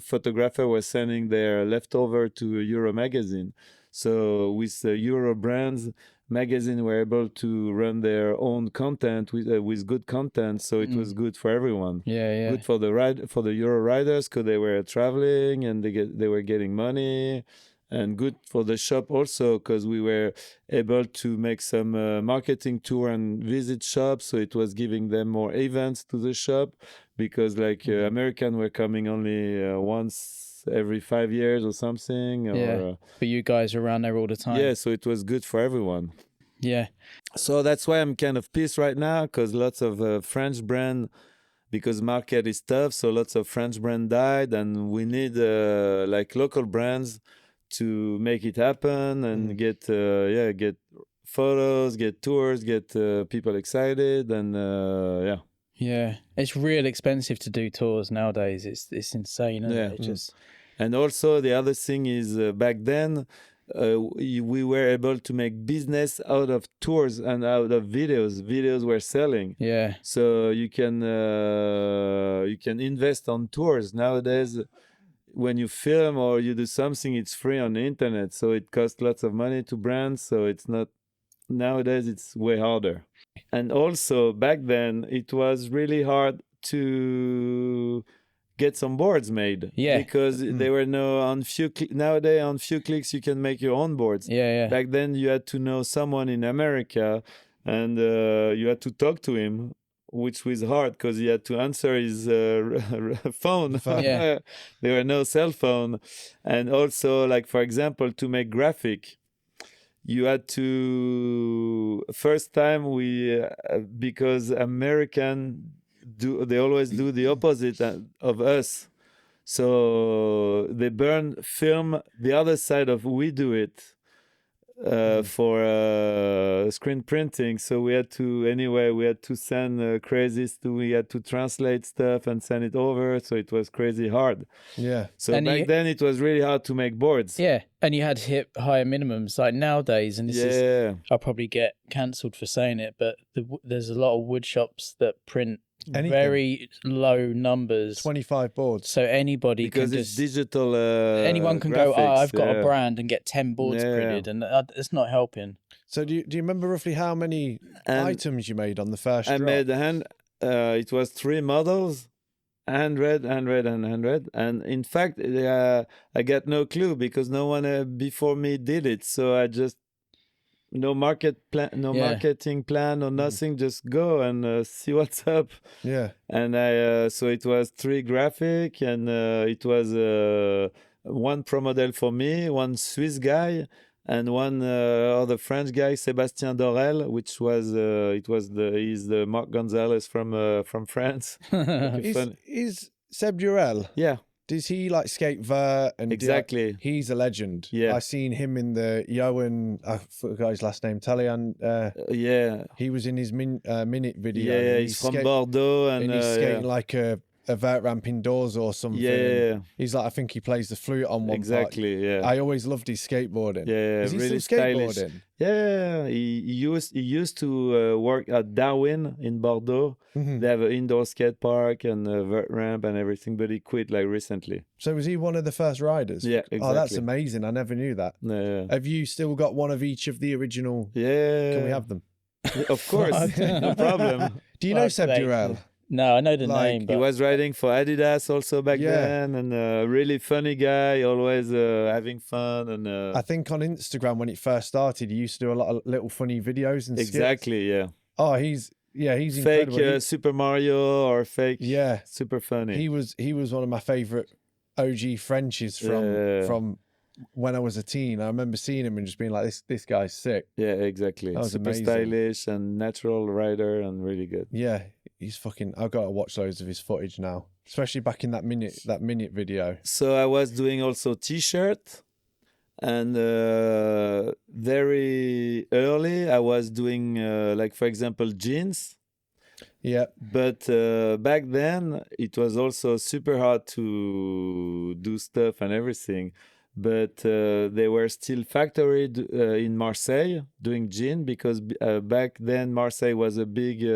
Photographer was sending their leftover to Euro magazine. So with Euro brands, magazine were able to run their own content with good content, so it was good for everyone. Yeah. Good for the Euro riders because they were traveling and they were getting money, and good for the shop also, because we were able to make some marketing tour and visit shops, so it was giving them more events to the shop, because like American were coming only once every 5 years or something. Or, but you guys are around there all the time. yeah, so it was good for everyone. Yeah. So that's why I'm kind of pissed right now, because lots of French brand, because market is tough, so lots of French brand died, and we need like local brands to make it happen and get photos, get tours, get people excited, and yeah. Yeah, it's real expensive to do tours nowadays. It's insane, isn't it? It just... And also the other thing is back then we were able to make business out of tours and out of videos. Videos were selling. Yeah. So you can invest on tours nowadays. When you film or you do something, it's free on the internet, so it costs lots of money to brands. So it's not, nowadays it's way harder. And also back then it was really hard to get some boards made, because there were no nowadays on few clicks you can make your own boards. Back then you had to know someone in America, and you had to talk to him, which was hard because he had to answer his phone. There were no cell phone. And also, like, for example, to make graphic, you had to, first time because American they always do the opposite of us. So they burn film the other side of we do it. For screen printing, so we had to send we had to translate stuff and send it over, so it was crazy hard. So and back then it was really hard to make boards, and you had to hit higher minimums. Like nowadays, and this is, I'll probably get cancelled for saying it, but there's a lot of wood shops that print very low numbers, 25 boards, so anybody because can it's digital, anyone can graphics, go, I've got a brand, and get 10 boards printed, and it's not helping. So do you remember roughly how many items you made on the first drop? Made it was 3 models, 100, and in fact I got no clue because no one before me did it, so I just no marketing plan or nothing, just go and see what's up. And I so it was 3 graphic, and it was 1 pro model for me, 1 Swiss guy, and 1 other French guy, Sébastien Dorel, which was he's the Marc Gonzalez from France. Is Seb Durel? Does he like skate vert? And exactly. He's a legend. I seen him in the Yoan, I forgot his last name, Talian. He was in his minute video. He's from Bordeaux, and he's skating like a vert ramp indoors or something. He's like, I think he plays the flute on one part. I always loved his skateboarding. Is he really still skateboarding? He used to work at Darwin in Bordeaux. They have an indoor skate park and a vert ramp and everything, but he quit like recently. So was he one of the first riders? Yeah, exactly. Oh, that's amazing. I never knew that. Have you still got one of each of the original? Can we have them? Of course, no problem. Do you know Seb Durel? No, I know the name. But... He was riding for Adidas also back then, and a really funny guy, always having fun. And I think on Instagram when it first started, he used to do a lot of little funny videos and skits. Oh, he's fake incredible. Super Mario or fake. Super funny. He was one of my favorite OG Frenchies from when I was a teen. I remember seeing him and just being like, this guy's sick. Exactly. That was super amazing. Stylish and natural rider and really good. He's fucking. I've got to watch loads of his footage now, especially back in that minute video. So I was doing also t-shirt, and very early I was doing like, for example, jeans. But back then it was also super hard to do stuff and everything. But they were still factory in Marseille doing jeans, because back then Marseille was a big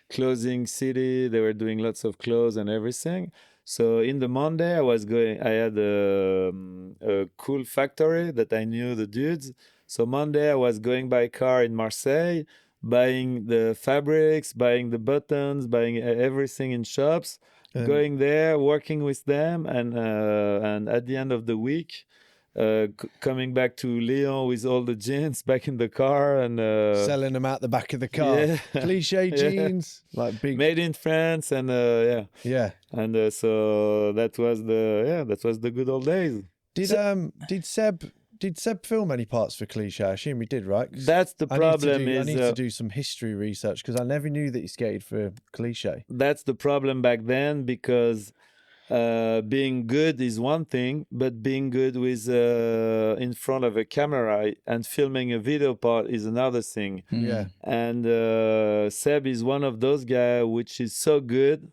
clothing city. They were doing lots of clothes and everything. So in the Monday I had a cool factory that I knew the dudes. So Monday I was going by car in Marseille, buying the fabrics, buying the buttons, buying everything in shops. Going there, working with them, and at the end of the week, coming back to Lyon with all the jeans back in the car and selling them out the back of the car. Yeah. Cliche Yeah. jeans, like big. made in France, and Yeah. and so that was the good old days. Did Seb film any parts for Cliche? I assume he did, right? 'Cause That's the problem. I need to do some history research because I never knew that he skated for Cliche. That's the problem back then, because being good is one thing, but being good with in front of a camera and filming a video part is another thing. Yeah. And Seb is one of those guys which is so good.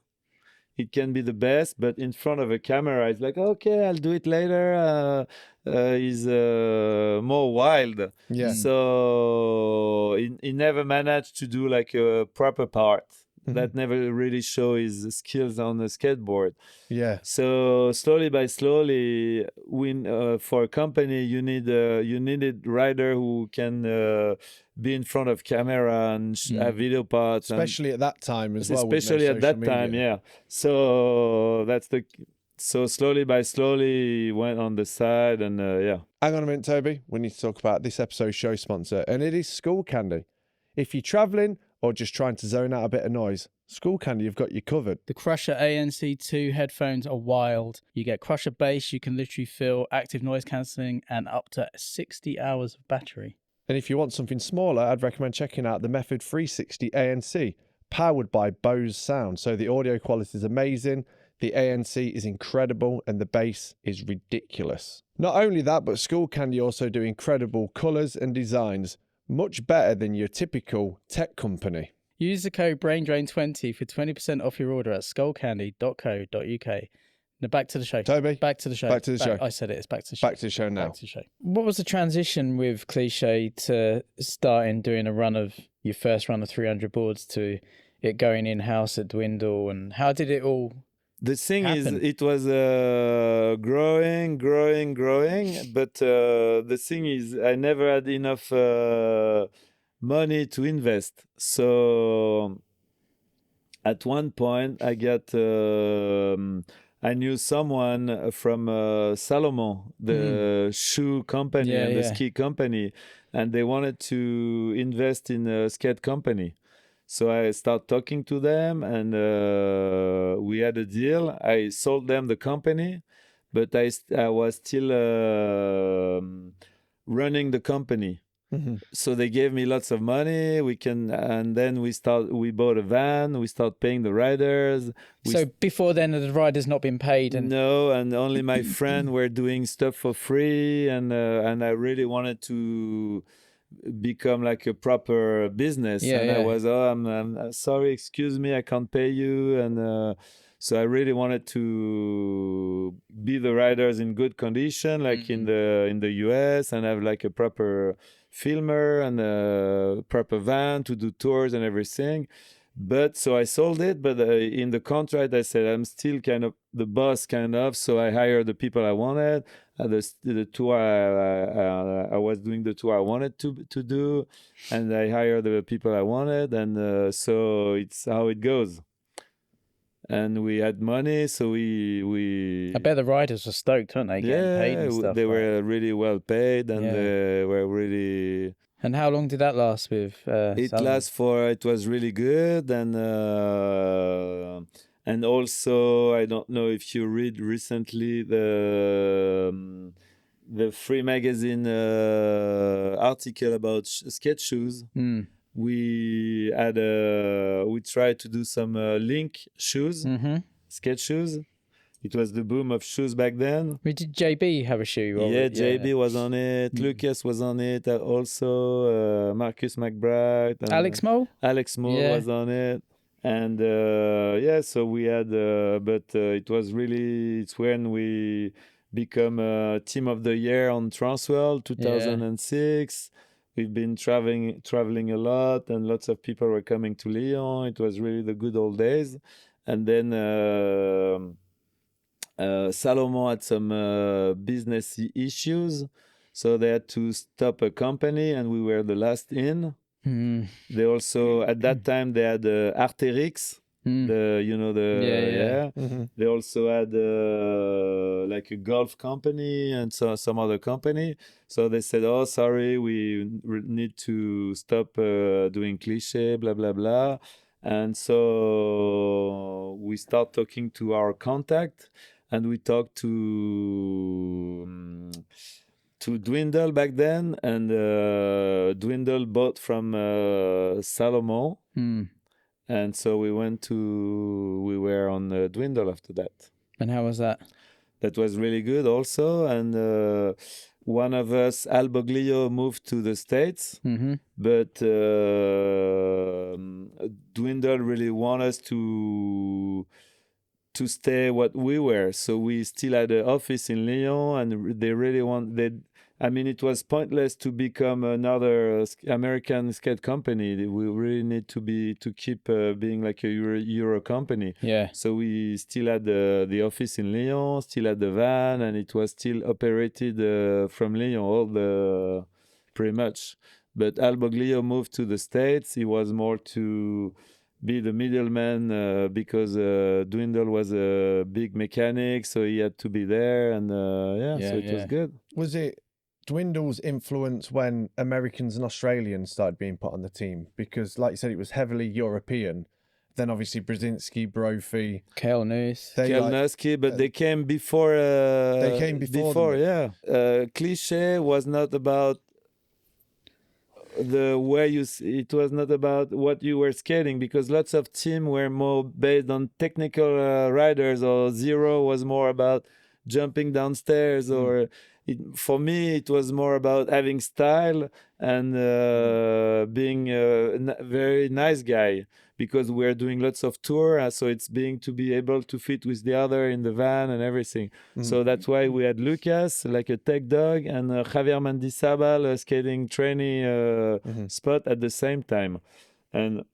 It can be the best, but in front of a camera, it's like, okay, I'll do it later. He's more wild. Yeah. So he never managed to do like a proper part. Mhm. That never really show his skills on the skateboard. Yeah. So slowly by slowly, for a company, you need a rider who can be in front of camera and have video parts, Especially at that time as well. with no especially at that social time, media. yeah. So slowly by slowly went on the side, and yeah. Hang on a minute, Toby. We need to talk about this episode's show sponsor, and it is Skull Candy. If you're traveling or just trying to zone out a bit of noise, Skull Candy, you've got you covered. The Crusher ANC2 headphones are wild. You get Crusher bass, you can literally feel active noise cancelling and up to 60 hours of battery. And if you want something smaller, I'd recommend checking out the Method 360 ANC, powered by Bose Sound. So the audio quality is amazing, the ANC is incredible, and the bass is ridiculous. Not only that, but Skull Candy also do incredible colours and designs, much better than your typical tech company. Use the code BrainDrain20 for 20% off your order at skullcandy.co.uk. Now back to the show. Toby, Back to the show. Back to the show. I said it. It's back to the show. back to the show now. Back to the show. What was the transition with Cliche to starting doing your first run of 300 boards to it going in-house at Dwindle, and how did it all The thing happen? is, it was growing, but the thing is, I never had enough money to invest. So at one point, I knew someone from Salomon, the shoe company and the ski company, and they wanted to invest in a skate company. So I started talking to them, and we had a deal. I sold them the company, but I was still running the company. Mm-hmm. So they gave me lots of money. And then we bought a van. We started paying the riders. So before then, the rider's not been paid, and No, and only my friend were doing stuff for free, and I really wanted to become like a proper business. I was, I'm sorry, excuse me, I can't pay you. And so I really wanted to be the riders in good condition, like in the US, and have like a proper filmer and a proper van to do tours and everything. But so I sold it, but in the contract I said I'm still kind of the boss, kind of. So I hired the people I wanted. The tour I was doing the tour I wanted to do, and I hired the people I wanted, and so it's how it goes. And we had money, so we. I bet the riders were stoked, weren't they? Getting paid and stuff. They were really well paid, and they were really. And how long did that last with? It was really good, and also I don't know if you read recently the free magazine article about skate shoes. We tried to do some link shoes, skate shoes. It was the boom of shoes back then. Did JB have a shoe? Yeah, JB was on it. Lucas was on it also. Marcus McBride. And Alex Mole? Alex Mole was on it. And so we had, but it was really, it's when we become Team of the Year on Transworld 2006. We've been traveling a lot, and lots of people were coming to Lyon. It was really the good old days. And then Salomon had some business issues, so they had to stop a company, and we were the last in. They also, at that time, they had Arterix, The Mm-hmm. They also had like a golf company and some other company. So they said, "Oh, sorry, we need to stop doing Cliché, blah blah blah." And so we start talking to our contact, and we talked to Dwindle back then, and Dwindle bought from Salomon. And so we were on Dwindle after that. And how was that? That was really good also. And one of us, Al Boglio, moved to the States, but Dwindle really wanted us to stay what we were. So we still had an office in Lyon, and they really it was pointless to become another American skate company. We really need to keep being like a Euro company. Yeah. So we still had the office in Lyon, still had the van, and it was still operated from Lyon, pretty much. But Al Boglio moved to the States. He was more to be the middleman because Dwindle was a big mechanic, so he had to be there, and so it was good. Was it Dwindle's influence when Americans and Australians started being put on the team? Because, like you said, it was heavily European. Then obviously Brzezinski, Brophy, Kale News, Kelnowski, but they came before. They came before them. Yeah. Cliché was not about it was not about what you were skating, because lots of teams were more based on technical riders, or Zero was more about jumping downstairs, or for me it was more about having style and being a very nice guy, because we're doing lots of tour, so it's to be able to fit with the other in the van and everything. So that's why we had Lucas, like a tech dog, and Javier Mendizabal, a skating trainee spot at the same time. And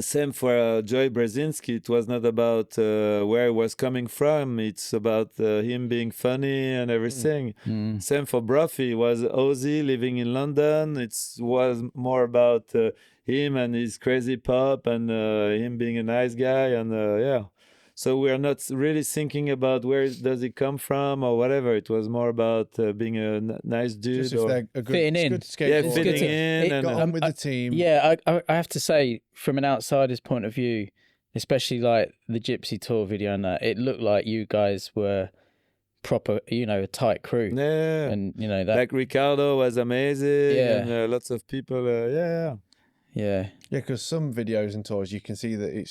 same for Joey Brzezinski. It was not about where he was coming from. It's about him being funny and everything. Same for Brophy. It was Ozzy living in London. It was more about him and his crazy pop, and him being a nice guy. And so we're not really thinking about where does he come from or whatever. It was more about being a nice dude. Just if they're a good, fitting in. Good skateboarder. Fitting in. Got on with the team. Yeah, I have to say, from an outsider's point of view, especially like the Gypsy Tour video and that, it looked like you guys were proper, a tight crew. Yeah. And, that... Like Ricardo was amazing. Yeah. And lots of people, Yeah. Yeah, because some videos and tours, you can see that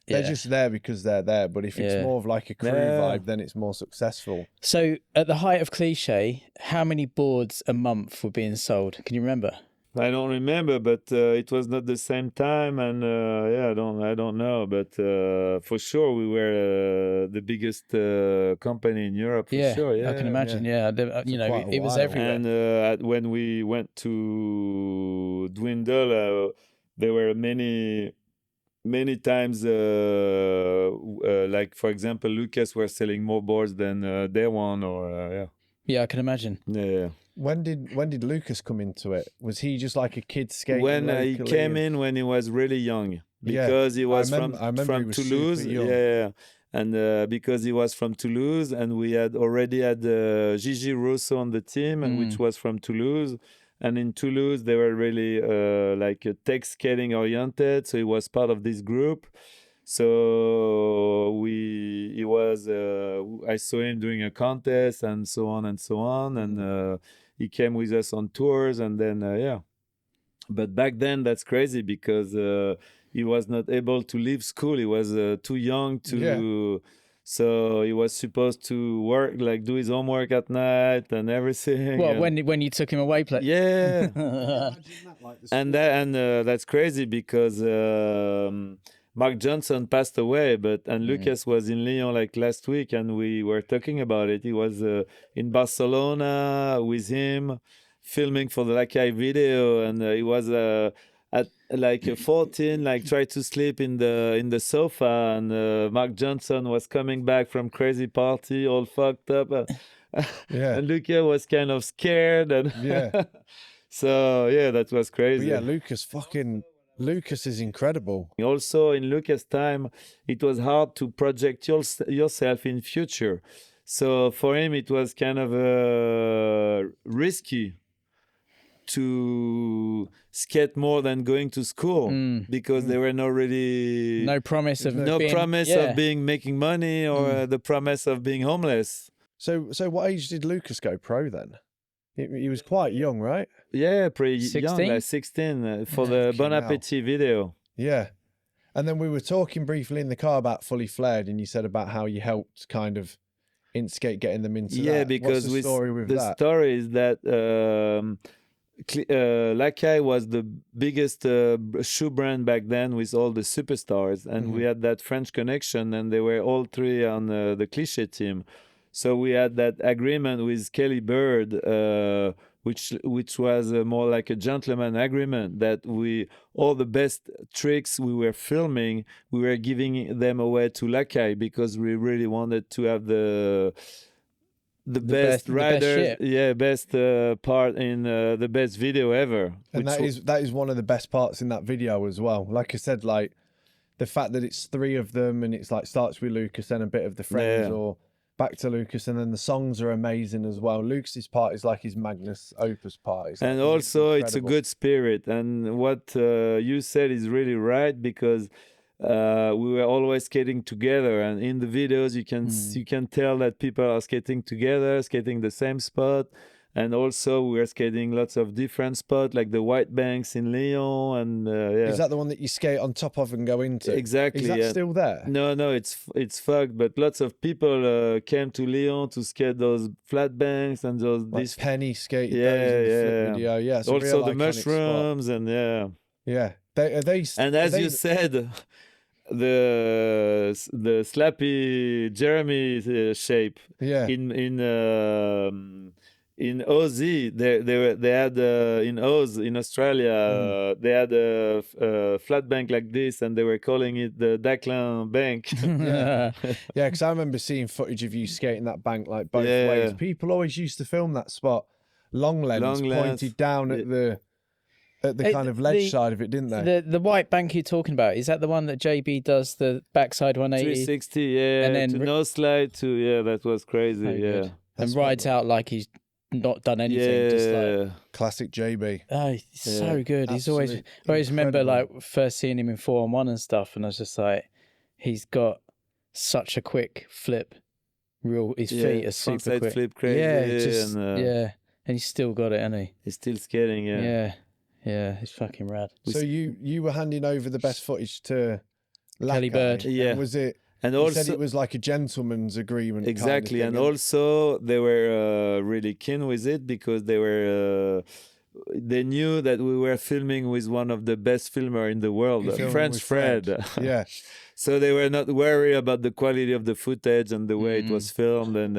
they're just there because they're there. But if it's more of like a crew vibe, then it's more successful. So at the height of Cliché, how many boards a month were being sold? Can you remember? I don't remember, but it was not the same time, and I don't know, but for sure we were the biggest company in Europe. For sure, I can imagine. Yeah, it was everywhere. And when we went to Dwindle, there were many times, like for example, Lucas were selling more boards than they won, or Yeah, I can imagine. Yeah. When did Lucas come into it? Was he just like a kid skating? When he came in when he was really young, because he was from Toulouse. Yeah, and because he was from Toulouse, and we had already had Gigi Rousseau on the team, and which was from Toulouse. And in Toulouse, they were really like tech skating oriented, so he was part of this group. So I saw him doing a contest and so on, and he came with us on tours, and then But back then, that's crazy because he was not able to leave school. He was too young to. Yeah. So he was supposed to work, like do his homework at night and everything. Well, when you took him away, yeah, and that's crazy because Mark Johnson passed away, and Lucas was in Lyon like last week, and we were talking about it. He was in Barcelona with him, filming for the Lakai video, and he was at like 14, like tried to sleep in the sofa, and Mark Johnson was coming back from crazy party, all fucked up, and Lucas was kind of scared, and so that was crazy. But yeah, Lucas fucking Lucas is incredible. Also, in Lucas' time, it was hard to project yourself in future. So for him, it was kind of risky to skate more than going to school because there were no promise of making money or the promise of being homeless. So what age did Lucas go pro then? He was quite young, right? Yeah, pretty 16? young, like 16 for the Bon Appetit video. Yeah. And then we were talking briefly in the car about Fully Flared, and you said about how you helped kind of instigate getting them into that. Because what's the story with that? Story is that Lakai was the biggest shoe brand back then with all the superstars, and we had that French connection, and they were all three on the Cliché team. So we had that agreement with Kelly Bird, which was more like a gentleman agreement, that all the best tricks we were filming, we were giving them away to Lakai because we really wanted to have the best rider, best part in the best video ever. And that is one of the best parts in that video as well. Like I said, like the fact that it's three of them and it's like starts with Lucas and a bit of the friends or back to Lucas, and then the songs are amazing as well. Lucas's part is like his magnus opus part. It's and also it's a good spirit. And what you said is really right, because we were always skating together, and in the videos you can tell that people are skating together, skating the same spot. And also we were skating lots of different spots, like the White Banks in Lyon, and Is that the one that you skate on top of and go into? Exactly. Is that still there? No, it's fucked. But lots of people came to Lyon to skate those flat banks and those like Penny skated those in the flip video. Yeah. It's also the iconic mushrooms spot. and yeah. And as you said, the Slappy Jérémie shape in OZ, they had in Oz in Australia, they had a flat bank like this, and they were calling it the Daclin bank. Yeah, because I remember seeing footage of you skating that bank like both ways. People always used to film that spot long lens pointed down at the kind of ledge side of it, didn't they? The white bank you're talking about, is that the one that JB does the backside 180? 360, and then to no slide to, that was crazy, and rides out like he's not done anything, just like classic JB. Oh, he's so good. He's always remember like first seeing him in 4-on-1 and stuff, and I was just like, he's got such a quick flip. His feet are super quick. Flip crazy. And he's still got it, hasn't he? He's still skating, Yeah, it's fucking rad. So you were handing over the best footage to Kelly Bird. Yeah. Was it? And you also, said it was like a gentleman's agreement. Exactly. Kind of and also they were really keen with it because they knew that we were filming with one of the best filmers in the world, French Fred. Yeah. So they were not worried about the quality of the footage and the way it was filmed. And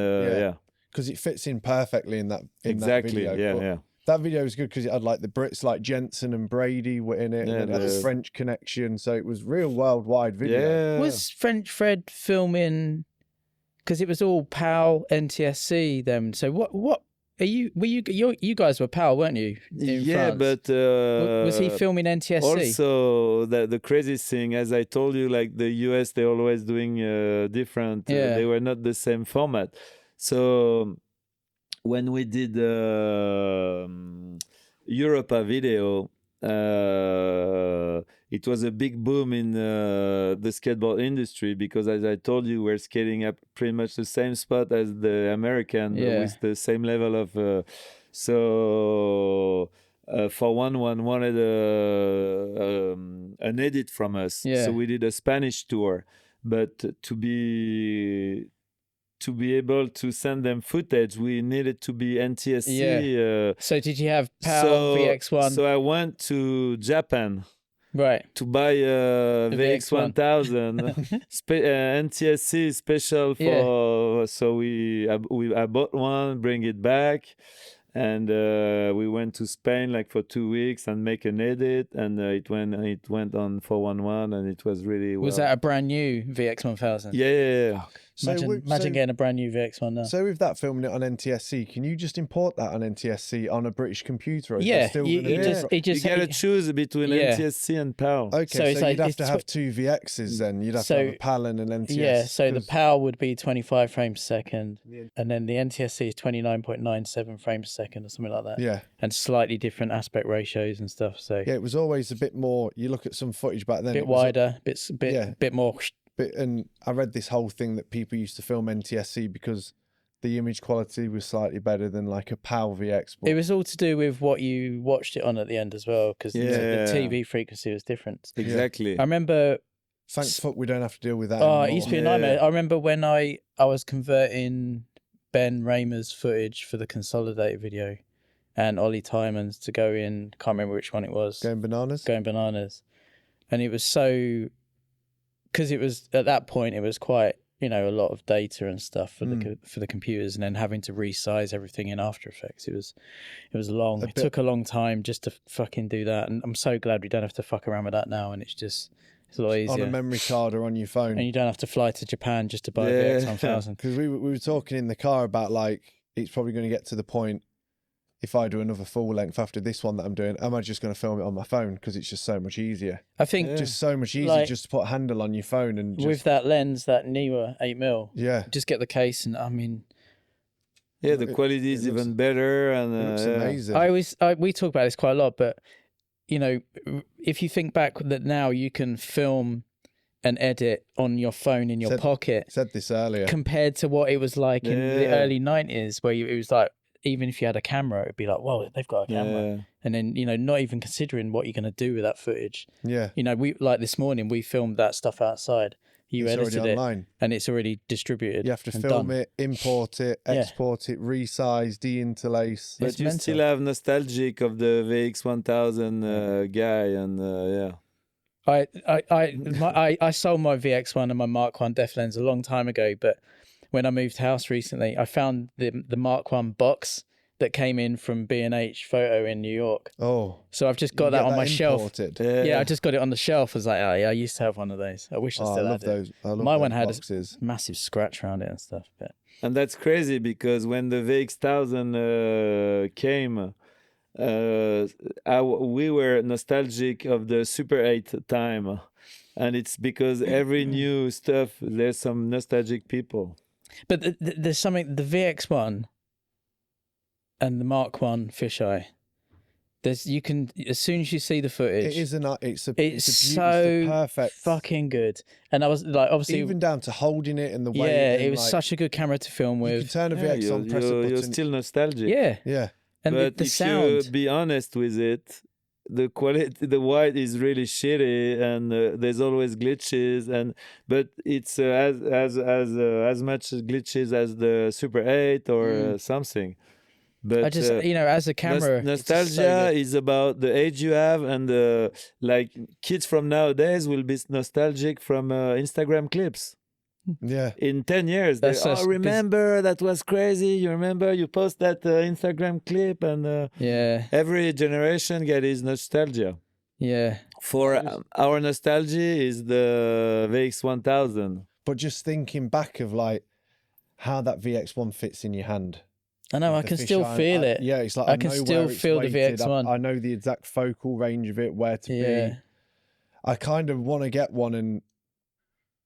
because it fits in perfectly in that exactly. That video. Yeah. That video was good because it had like the Brits like Jensen and Brady were in it, and it had a French connection, so it was real worldwide video. Yeah. Was French Fred filming? Because it was all PAL, NTSC them. So what are you? You guys were PAL, weren't you? In France? But was he filming NTSC? Also, the crazy thing, as I told you, like the US, they're always doing different. They were not the same format. So when we did Europa video, it was a big boom in the skateboard industry because, as I told you, we're skating up pretty much the same spot as the American with the same level of. For one wanted an edit from us, so we did a Spanish tour, but to be able to send them footage, we needed to be NTSC. So did you have PAL VX1? So I went to Japan, to buy a VX1000 NTSC special for. So I bought one, bring it back, and we went to Spain like for 2 weeks and make an edit, and it went on 411, and it was really well. Was that a brand new VX1000? Yeah. Imagine getting a brand new VX1 now. So with that, filming it on NTSC, can you just import that on NTSC on a British computer? Or is Yeah, that still you gonna be- just you gotta choose between NTSC and PAL. Okay, So so, it's like- you'd have to it's have two VXs then. You'd have to So- have a PAL and an NTS. Yeah, so the 'cause- PAL would be 25 frames per second, and then the NTSC is 29.97 frames per second or something like that. Yeah. And slightly different aspect ratios and stuff. So Yeah, it was always a bit more. You look at some footage back then. a bit it was wider, bit more. and I read this whole thing that people used to film NTSC because the image quality was slightly better than like a PAL VX. But It was all to do with what you watched it on at the end as well, because the TV frequency was different. Exactly. I remember. thank fuck we don't have to deal with that. Oh, anymore. it used to be a nightmare. I remember when I was converting Ben Raymer's footage for the consolidated video, and Ollie Timon's to go in. Can't remember which one it was. Going bananas. And it was so, because it was at that point it was quite, you know, a lot of data and stuff for the computers, and then having to resize everything in After Effects. It was long. It took a long time just to fucking do that, and I'm so glad we don't have to fuck around with that now. And it's a lot easier on a memory card or on your phone, and you don't have to fly to Japan just to buy a VX1000. Because we were talking in the car about like it's probably going to get to the point. If I do another full length after this one that I'm doing, am I just going to film it on my phone because it's just so much easier? I think Just so much easier Like, just to put a handle on your phone and just, with that lens, that Neewer 8mm, yeah, just get the case, and I mean, Yeah, the quality is even better, and it looks amazing. we talk about this quite a lot, but you know, if you think back that now you can film and edit on your phone in your pocket, Said this earlier. compared to what it was like in the early 90s, where it was like, even if you had a camera, it'd be like, whoa, they've got a camera. And then, you know, not even considering what you're going to do with that footage. Yeah. You know, we like this morning, we filmed that stuff outside. It's edited already it, online. and it's already distributed. You have to and film done. it, import it, export it, resize, deinterlace. But It's you mental. still have nostalgic of the VX1000 guy, and I sold my VX1 and my Mark 1 Def Lens a long time ago, but when I moved house recently, I found the Mark 1 box that came in from B&H Photo in New York. Oh. So I've just got that on my shelf. Imported. I just got it on the shelf. I was like, oh yeah, I used to have one of those. I wish I still had those. it. I love My those one had boxes. a massive scratch around it and stuff. But And that's crazy because when the VX1000 came, we were nostalgic of the Super 8 time. And it's because every new stuff, there's some nostalgic people. But there's something, the VX1 and the Mark 1 fisheye, you can, as soon as you see the footage, It's so it's the perfect fucking good. And I was like, obviously, even down to holding it and the way. yeah, and it was like, such a good camera to film You with. can turn a VX on, press a you're button. still nostalgic. Yeah, and But the if sound. you be honest with it, the quality, the white is really shitty, and there's always glitches. But it's as much glitches as the Super 8 or something. But I just, you know, as a camera, it's just so nostalgia good. is about the age you have, and like kids from nowadays will be nostalgic from Instagram clips. Yeah. In 10 years, they That's just- remember that was crazy. You remember you post that Instagram clip, and Yeah, every generation get his nostalgia. yeah. For our nostalgia is the VX1000. But just thinking back of like how that VX1 fits in your hand. I know, I The can still fisheye, feel it. Yeah, it's like I I can know still where it's feel the weighted. VX1. I know the exact focal range of it, where to Yeah. be. I kind of want to get one and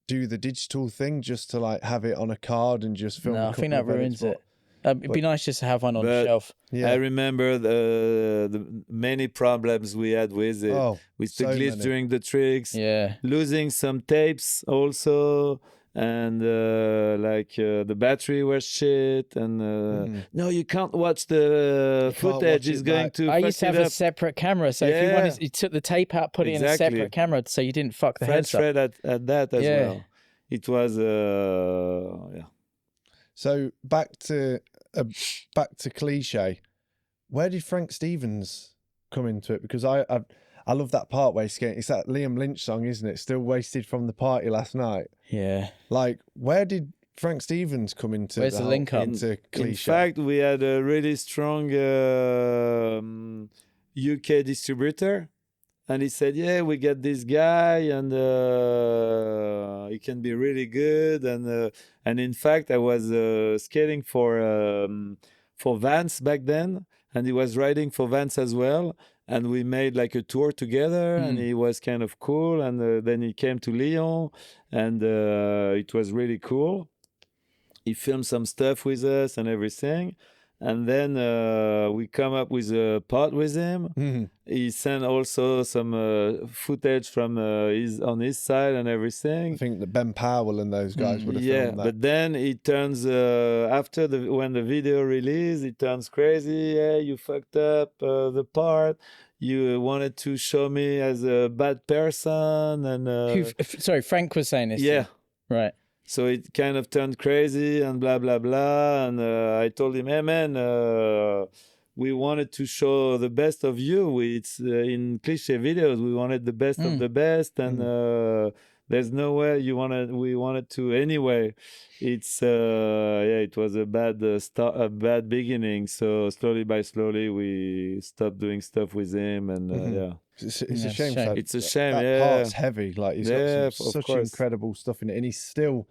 do the digital thing just to like have it on a card and just film. No, I think that ruins it. It'd be nice just to have one on the But- shelf. Yeah. I remember the many problems we had with it. With the so glitch many. during the tricks, Yeah. losing some tapes also, and the battery was shit, and no, you can't watch the You can't footage. watch It's it going back. to I fuck used to have it a up. separate camera, so if you Yeah. wanted, you took the tape out, put it in a Exactly. separate camera, so you didn't fuck the French heads up. Fred at that as Yeah. well. It was yeah. So back to Cliche. Where did Frank Stevens come into it? Because I love that part where he's skating. It's that Liam Lynch song, isn't it? Still wasted from the party last night. Yeah. Like, where did Frank Stevens come into? Where's the link up? into Cliche? In fact, we had a really strong UK distributor And he said, yeah, we get this guy, and he can be really good. And in fact, I was skating for Vans back then, and he was riding for Vans as well. And we made like a tour together, and he was kind of cool. And then he came to Lyon, and it was really cool. He filmed some stuff with us and everything. And then we come up with a pod with him. He sent also some footage from on his side and everything. I think that Ben Powell and those guys would have filmed that. But then he turns after when the video release, he turns crazy. Yeah, you fucked up the part. You wanted to show me as a bad person, and Sorry, Frank was saying this. yeah, Right. so it kind of turned crazy and blah, blah, blah. And I told him, hey, man, we wanted to show the best of you. It's in Cliché videos. We wanted the best of the best. And there's no way we wanted to anyway. It's, it was a bad start, a bad beginning. So slowly by slowly, we stopped doing stuff with him. And yeah. It's a shame. So It's a shame, that yeah. part's heavy. Like he's got such incredible stuff in it, and he's still.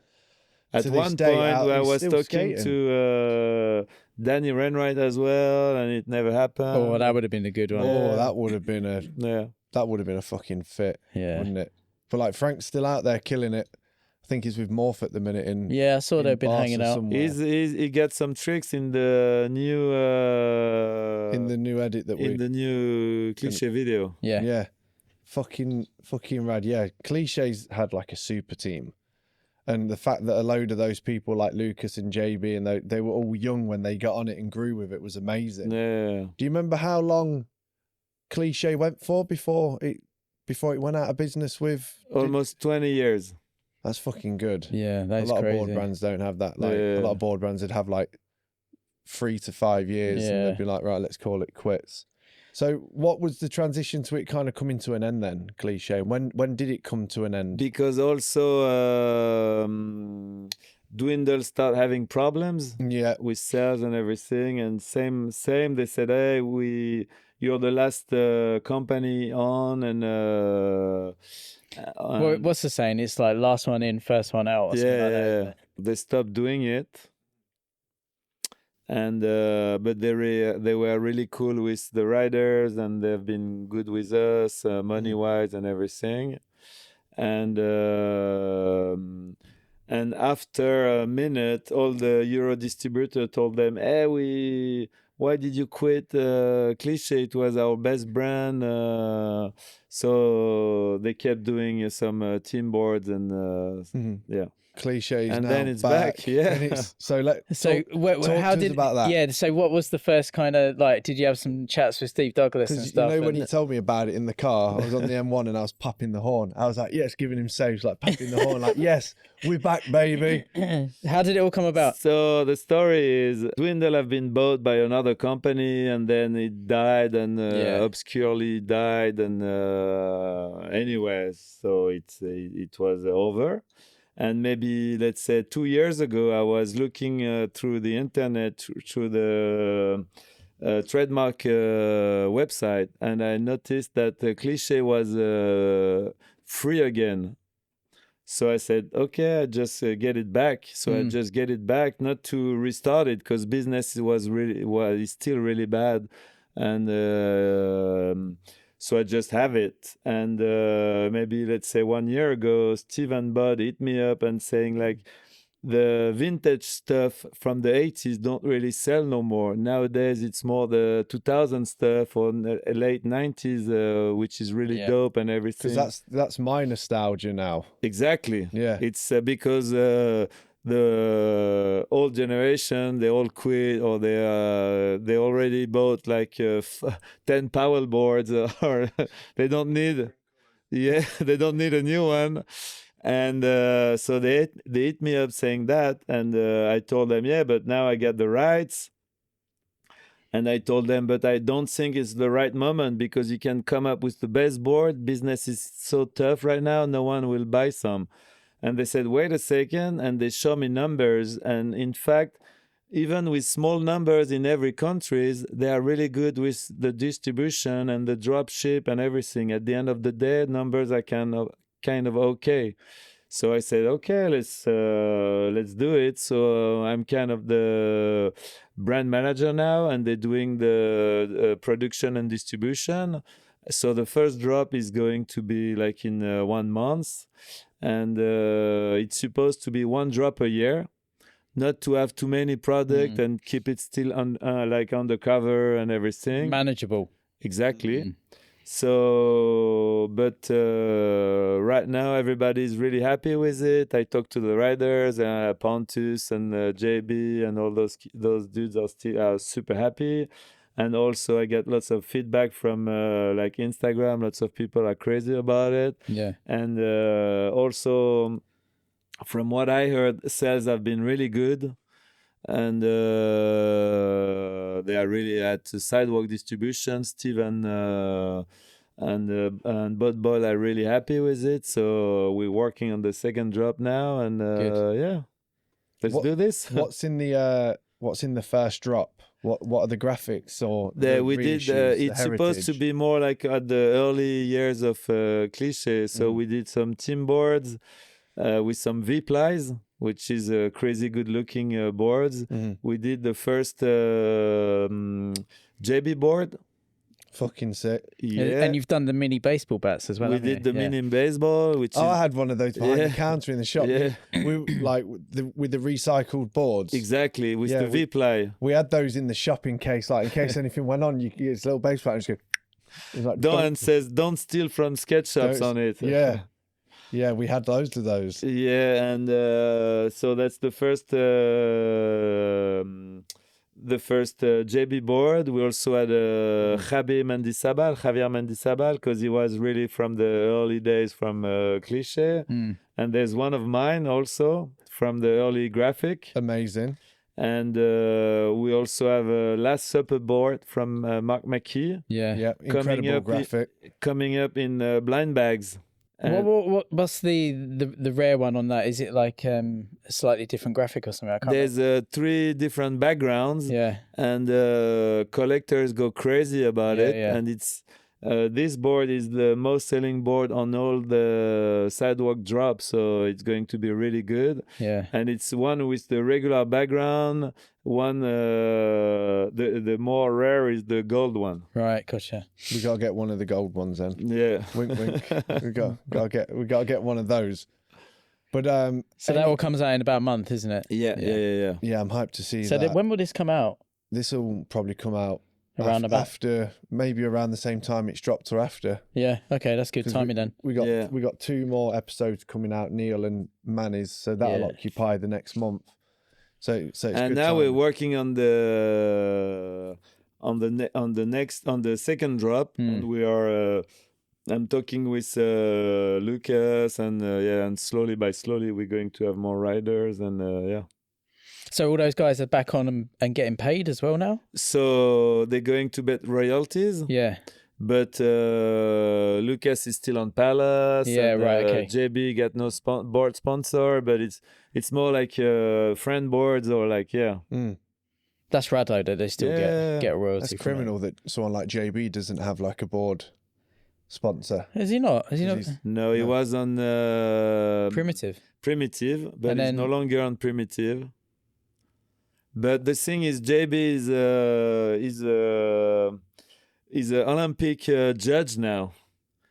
At one point, I was talking to Danny Renwright as well, and it never happened. Oh, that would have been a good one. Oh, that would have been a that would have been a fucking fit, Yeah. wouldn't it? But like Frank's still out there killing it. I think he's with Morph at the minute. I saw they've been hanging out. He got some tricks in the new in the new edit that in the new Cliché video. Yeah, fucking rad. Yeah, Cliché's had like a super team. And the fact that a load of those people like Lucas and JB and they were all young when they got on it and grew with it was amazing. Yeah. Do you remember how long Cliché went for before it went out of business with? Almost 20 years. That's fucking good. Yeah, that's a lot crazy. of board brands don't have that. Like a lot of board brands would have like 3 to 5 years and they'd be like, right, let's call it quits. So what was the transition to it kind of coming to an end then, Cliché? When did it come to an end? Because also Dwindle started having problems with sales and everything. And same, they said, hey, you're the last company on, and what's the saying? It's like last one in, first one out. Or something like that, isn't it? They stopped doing it. And but they were really cool with the riders, and they've been good with us money wise and everything. And after a minute, all the Euro distributor told them, "Hey, why did you quit Cliché? It was our best brand." So they kept doing some team boards and yeah. Cliché and now then it's back. Yeah. How did about that? Yeah. So what was the first kind of like? Did you have some chats with Steve Douglas and stuff? You know when you told me about it in the car, I was on the M1 and I was popping the horn. I was like, yes, giving him saves, like popping the horn, like yes, we're back, baby. How did it all come about? So the story is Dwindle have been bought by another company, and then it died and obscurely died, and anyway, so it was over. And maybe, let's say, 2 years ago, I was looking through the internet, through the trademark website, and I noticed that Cliché was free again. So I said, okay, I just get it back. So I just get it back, not to restart it, because business is still really bad. And so I just have it. And maybe, let's say 1 year ago, Steve and Bud hit me up and saying like, the vintage stuff from the 80s don't really sell no more. Nowadays, it's more the 2000 stuff or late 90s, which is really dope and everything. Because that's my nostalgia now. Exactly. Yeah. It's because the old generation, they all quit, or they already bought like 10 paddle boards, or they don't need a new one. And so they hit me up saying that, and I told them, but now I got the rights. And I told them, but I don't think it's the right moment, because you can come up with the best board. Business is so tough right now, no one will buy some. And they said, wait a second, and they show me numbers. And in fact, even with small numbers in every countries, they are really good with the distribution and the drop ship and everything. At the end of the day, numbers are kind of okay. So I said, okay, let's do it. So I'm kind of the brand manager now, and they're doing the production and distribution. So the first drop is going to be like in 1 month, and it's supposed to be 1 drop a year, not to have too many product and keep it still on like undercover and everything. Manageable. Exactly. So, but right now everybody's really happy with it. I talked to the riders, Pontus and JB, and all those dudes are super happy. And also I get lots of feedback from like Instagram. Lots of people are crazy about it. Yeah. And also, from what I heard, sales have been really good. And they are really at Sidewalk Distribution. Steven and Bud Boy are really happy with it. So we're working on the second drop now, and yeah, let's do this. What's in the first drop? What are the graphics or we did? It's supposed to be more like at the early years of Cliché. So we did some team boards with some V-plies, which is crazy good-looking boards. We did the first JB board. Fucking sick. Yeah. And you've done the mini baseball bats as well. We did the mini baseball, which I had one of those behind the counter in the shop. Yeah. We like with the recycled boards. Exactly, with the V-ply. We had those in the shop in case anything went on, you could get this little baseball and just go. Like, Don says, "Don't steal from sketch shops" on it. Yeah. Yeah, we had loads of those. Yeah, and so that's the first JB board. We also had Javier Mendizabal, because he was really from the early days from Cliché. And there's one of mine also from the early graphic. Amazing. And we also have a Last Supper board from Mark McKee. Yeah, incredible graphic. Coming up in blind bags. What's the rare one on that? Is it like a slightly different graphic or something? I can't There's 3 different backgrounds. Yeah. And collectors go crazy about it. Yeah. And it's this board is the most selling board on all the Sidewalk drops, so it's going to be really good. Yeah. And it's one with the regular background. One the more rare is the gold one. Right, gotcha. We gotta get one of the gold ones then. Yeah. Wink, wink. we gotta get one of those. But so that all comes out in about a month, isn't it? Yeah. Yeah, I'm hyped to see so that. when will this come out? This will probably come out around about after, maybe around the same time it's dropped or after. Yeah. Okay, that's good timing then. We got 2 more episodes coming out, Neil and Manny's, so that'll occupy the next month. So it's and now we're working on the second drop, and we are. I'm talking with Lucas, and slowly we're going to have more riders, and yeah. So all those guys are back on and getting paid as well now? So they're going to bet royalties. Yeah. But Lucas is still on Palace. Yeah, and, right, okay. JB got no board sponsor, but it's more like friend boards or like, yeah. That's rad though, that they still get a royalty. That's criminal that someone like JB doesn't have like a board sponsor. Is he not? Is he not? No, he was on Primitive, but he's no longer on Primitive. But the thing is, JB is an Olympic judge now.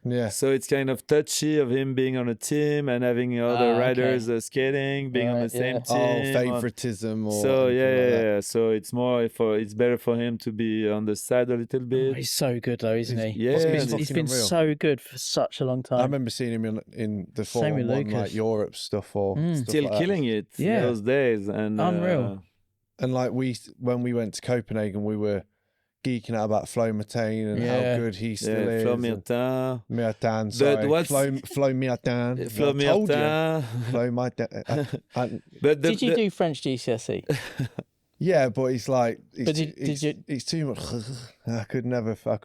Yeah. So it's kind of touchy of him being on a team and having other riders skating, being on the same team. Favoritism. Or so yeah. So it's it's better for him to be on the side a little bit. Oh, he's so good though, isn't he? Yeah, he's been so good for such a long time. I remember seeing him in the 4-on-1 like Europe stuff or stuff still like killing it. Yeah, those days and unreal. And like when we went to Copenhagen, we were geeking out about Flo Martin and how good he still is. Flo Martin. Sorry. But Flo Martin. Flo Martin. Flo Martin. But did you do French GCSE? Yeah, but it's like it's too much. I could never follow.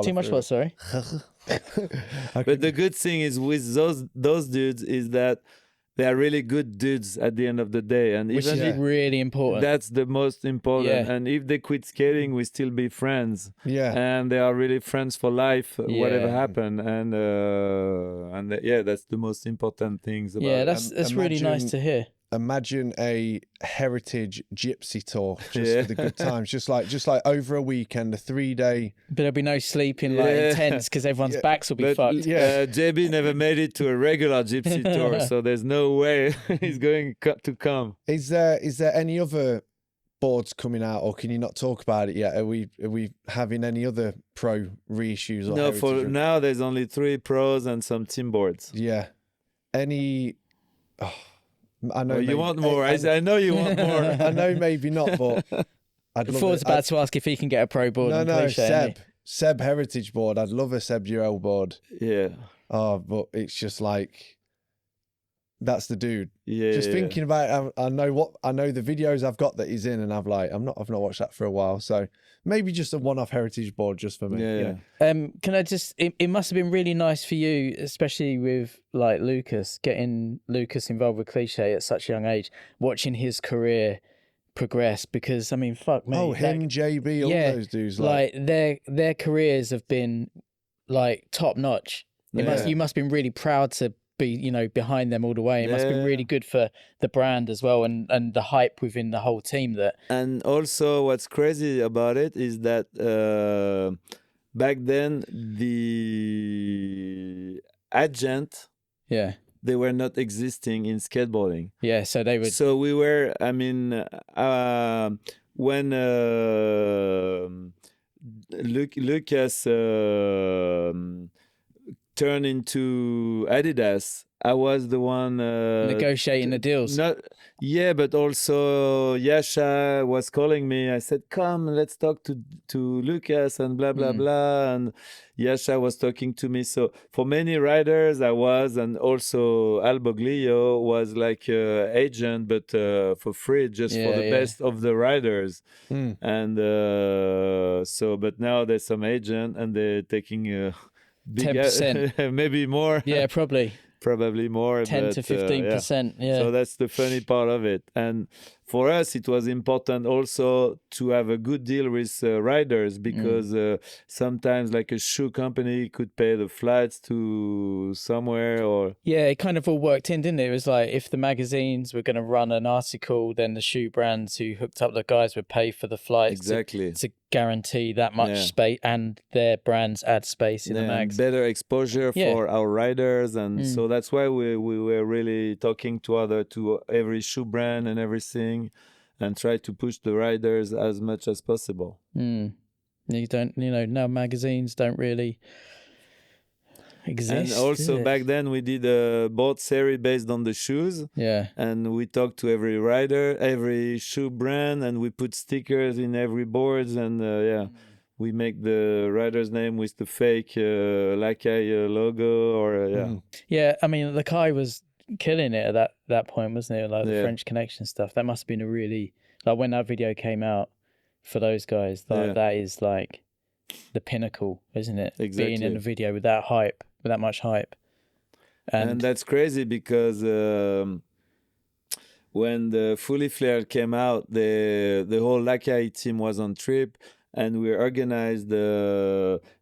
Too much through. what? Sorry. But the good thing is with those dudes is that they are really good dudes at the end of the day, and Which even is if really important. that's the most important. Yeah. And if they quit skating, we still be friends. Yeah. And they are really friends for life, whatever Yeah. happened. And that's the most important things about Yeah, it. that's really nice imagine- to hear. Imagine a heritage gypsy tour just for the good times, just like over a weekend, a 3-day. But there'll be no sleeping like Yeah. in tents because everyone's backs will be But fucked. JB never made it to a regular gypsy tour, so there's no way he's going to come. Is there any other boards coming out, or can you not talk about it yet? Are we having any other pro reissues? Or No, for heritage? now there's only 3 pros and some team boards. Yeah. Any? Oh, I know Oh, you maybe- want more? I know you want more. I know maybe not, but I'd love Ford's it. about to ask if he can get a pro board. No, on no, Cliché, ain't Seb heritage board. I'd love a Seb Duel board. Yeah. Oh, but it's just like that's the dude. Yeah. Just thinking about it, I know the videos I've got that he's in, and I've not watched that for a while. So maybe just a one-off heritage board just for me. Yeah. Can I just? It must have been really nice for you, especially with like Lucas, getting Lucas involved with Cliché at such a young age, watching his career progress. Because I mean, fuck me. Oh, him, JB, all those dudes. Like their careers have been like top notch. You must have been really proud to be, behind them all the way. It must have been really good for the brand as well, and the hype within the whole team. That And also, what's crazy about it is that back then the agent they were not existing in skateboarding. Yeah, so they would. So we were. I mean, when Lucas turned into Adidas, I was the one negotiating the deals. But also Yasha was calling me. I said, "Come, let's talk to Lucas and blah blah blah." And Yasha was talking to me. So for many riders, I was, and also Alboglio was like agent, but for free, just for the best of the riders. And but now there's some agent, and they're taking 10%, maybe more. Yeah, probably more. 10 to 15%. Yeah. So that's the funny part of it. And for us, it was important also to have a good deal with riders, because sometimes like a shoe company could pay the flights to somewhere, or it kind of all worked in, didn't it? It was like if the magazines were going to run an article, then the shoe brands who hooked up the guys would pay for the flights to guarantee that much space, and their brands add space in the mags. Better exposure for our riders, and so that's why we were really talking to every shoe brand and everything, and try to push the riders as much as possible. You don't, now magazines don't really exist. And also back then we did a board series based on the shoes. Yeah. And we talked to every rider, every shoe brand, and we put stickers in every boards, and we make the rider's name with the fake Lakai logo, or Yeah, I mean, Lakai was killing it at that point, wasn't it? Like the French Connection stuff. That must have been a really, like when that video came out for those guys, that is like the pinnacle, isn't it? Exactly. Being in a video with that hype, with that much hype. And that's crazy, because when the Fully Flared came out, the whole Lakai team was on trip, and we organized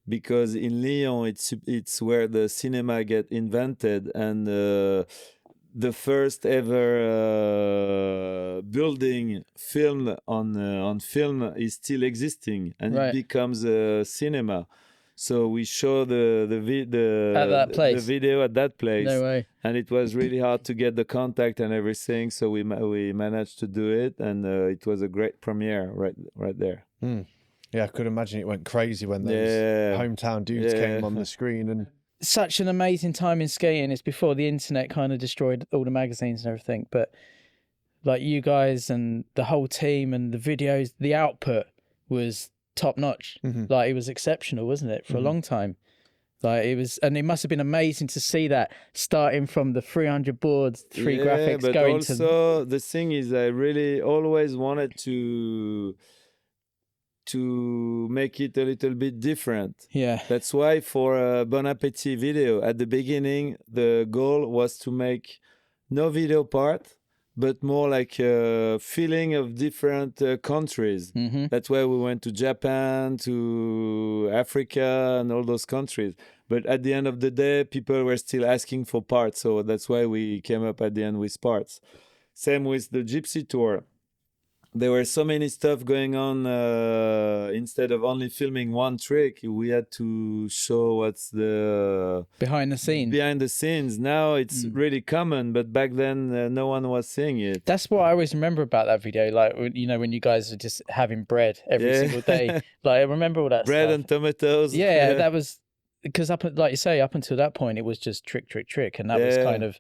because in Lyon it's where the cinema get invented, and the first ever building filmed on film is still existing, and it becomes a cinema. So we show the video at that place. No way. And it was really hard to get the contact and everything, so we managed to do it, and it was a great premiere right there. Yeah, I could imagine it went crazy when those hometown dudes came on the screen. And such an amazing time in skating. It's before the internet kind of destroyed all the magazines and everything, but like you guys and the whole team and the videos, the output was top notch. Like it was exceptional, wasn't it, for a long time? Like it was, and it must have been amazing to see that starting from the 300 boards, graphics, but going also the thing is, I really always wanted to make it a little bit different. Yeah. That's why for a Bon Appetit video, at the beginning, the goal was to make no video part, but more like a feeling of different countries. Mm-hmm. That's why we went to Japan, to Africa, and all those countries. But at the end of the day, people were still asking for parts, so that's why we came up at the end with parts. Same with the Gypsy Tour. There were so many stuff going on. Instead of only filming one trick, we had to show what's the Behind the scenes. Now it's really common, but back then no one was seeing it. That's what I always remember about that video. Like, you know, when you guys are just having bread every single day. Like, I remember all that bread stuff. and tomatoes. Yeah, that was because like you say, up until that point, it was just trick, and that was kind of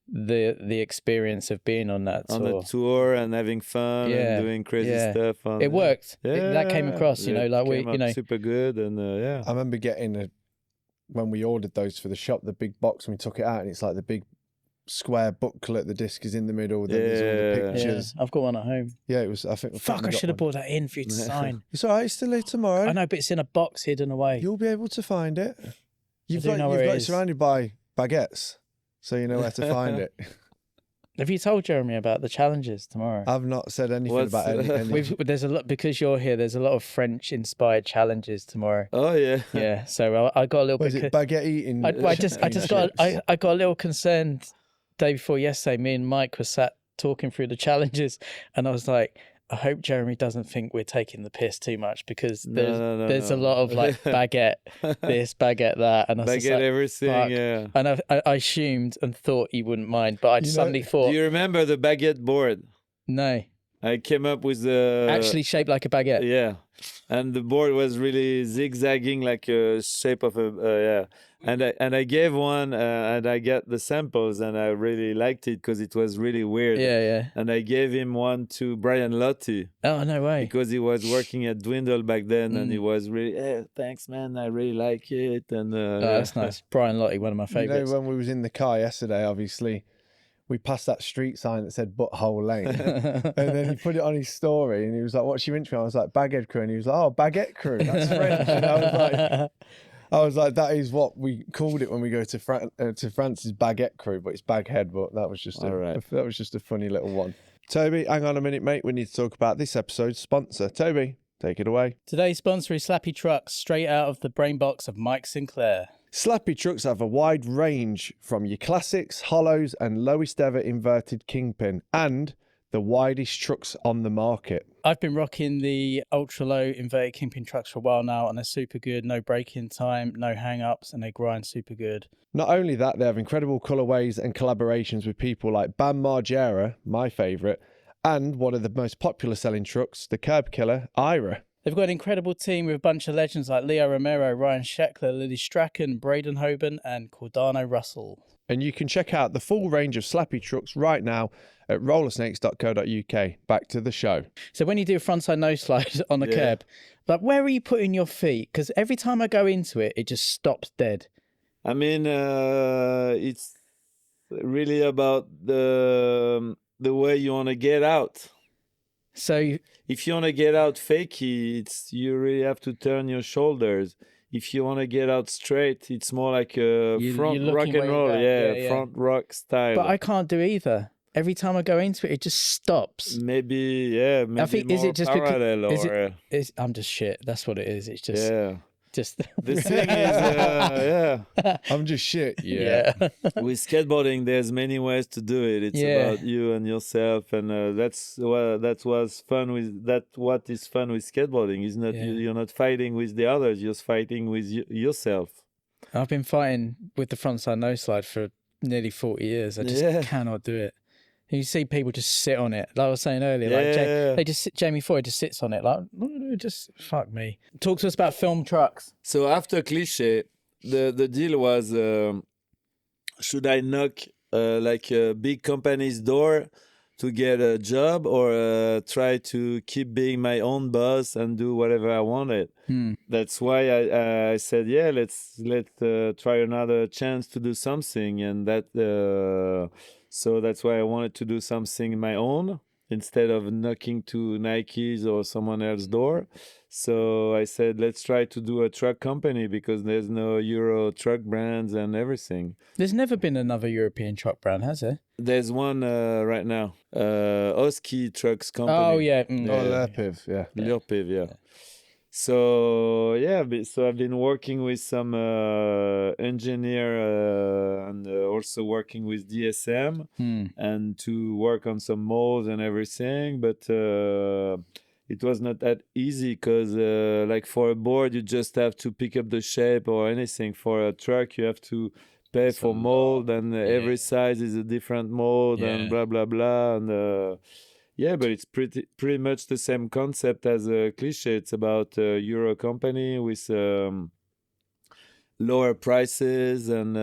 the experience of being on that on tour. a tour and having fun and doing crazy stuff. It worked. That came across, you know, like we, you know, super good. And I remember getting when we ordered those for the shop, the big box, and we took it out, and it's like the big square booklet. The disc is in the middle. Then there's all the pictures. I've got one at home. Yeah, it was. I think. Fuck! I should have brought that in for you to sign. It's all right. It's still here tomorrow. I know, but it's in a box hidden away. You'll be able to find it. You've got it surrounded by baguettes, so you know where to find it. Have you told Jeremy about the challenges tomorrow? I've not said anything about any. There's a lot, because you're here. There's a lot of French-inspired challenges tomorrow. Oh yeah, yeah. So I got a little bit. Was it baguette eating? I got a little concerned day before yesterday. Me and Mike were sat talking through the challenges, and I was like, I hope Jeremy doesn't think we're taking the piss too much, because there's a lot of like baguette this, baguette that, and I was baguette like, everything. fuck. Yeah. And I assumed and thought he wouldn't mind, but I suddenly thought. Do you remember the baguette board? No. I came up with the actually shaped like a baguette. Yeah, and the board was really zigzagging like a shape of a And I gave one, and I got the samples, and I really liked it because it was really weird. Yeah. And I gave him one to Brian Lottie. Oh, no way. Because he was working at Dwindle back then, and he was really, thanks, man, I really like it. And that's nice. Brian Lottie, one of my favorites. You know, when we was in the car yesterday, obviously, we passed that street sign that said Butthole Lane. And then he put it on his story, and he was like, what's your intro? I was like, Baghead Crew. And he was like, oh, Baguette Crew. That's French. And I was like, that is what we called it when we go to France's Baguette Crew, but it's Baghead. But that was just a funny little one. Toby, hang on a minute, mate. We need to talk about this episode's sponsor. Toby, take it away. Today's sponsor is Slappy Trucks, straight out of the brain box of Mike Sinclair. Slappy trucks have a wide range, from your classics, hollows, and lowest ever inverted kingpin, and the widest trucks on the market. I've been rocking the ultra low inverted kingpin trucks for a while now, and they're super good. No braking time, no hang-ups, and they grind super good. Not only that, they have incredible colorways and collaborations with people like Bam Margera, my favorite, and one of the most popular selling trucks, the Curb Killer, Ira. They've got an incredible team with a bunch of legends like Leo Romero, Ryan Sheckler, Lily Strachan, Braden Hoban, and Cordano Russell. And you can check out the full range of Slappy trucks right now at rollersnakes.co.uk. Back to the show. So when you do a frontside nose slide on the curb, like, where are you putting your feet? Because every time I go into it, it just stops dead. I mean, it's really about the way you want to get out. So if you want to get out fakey, you really have to turn your shoulders. If you want to get out straight, it's more like a front rock and roll, front rock style. But I can't do either. Every time I go into it, it just stops. Maybe I think, is it just parallel because I'm just shit. That's what it is. It's just just the thing is I'm just shit. With skateboarding, there's many ways to do it. It's about you and yourself, and that's what's fun with that. What is fun with skateboarding is not you're not fighting with the others. You're fighting with yourself. I've been fighting with the frontside nose slide for nearly 40 years. I just cannot do it. You see people just sit on it, like I was saying earlier. Jamie Foy just sits on it, like, just fuck me. Talk to us about film trucks. So after Cliché, the deal was, should I knock like a big company's door to get a job, or try to keep being my own boss and do whatever I wanted? That's why I said, let's try another chance to do something, and that. So that's why I wanted to do something my own. instead of knocking to Nike's or someone else's door. So I said, let's try to do a truck company because there's no Euro truck brands and everything. There's never been another European truck brand, has there? There's one right now, Oski Trucks Company. Oh, yeah. Lerpiv, yeah. Lorpiv, yeah. So so I've been working with some engineer and also working with DSM and to work on some molds and everything, but it was not that easy because like for a board you just have to pick up the shape or anything. For a truck you have to pay for mold and every size is a different mold and blah blah blah and but it's pretty much the same concept as a Cliché. It's about a Euro company with lower prices and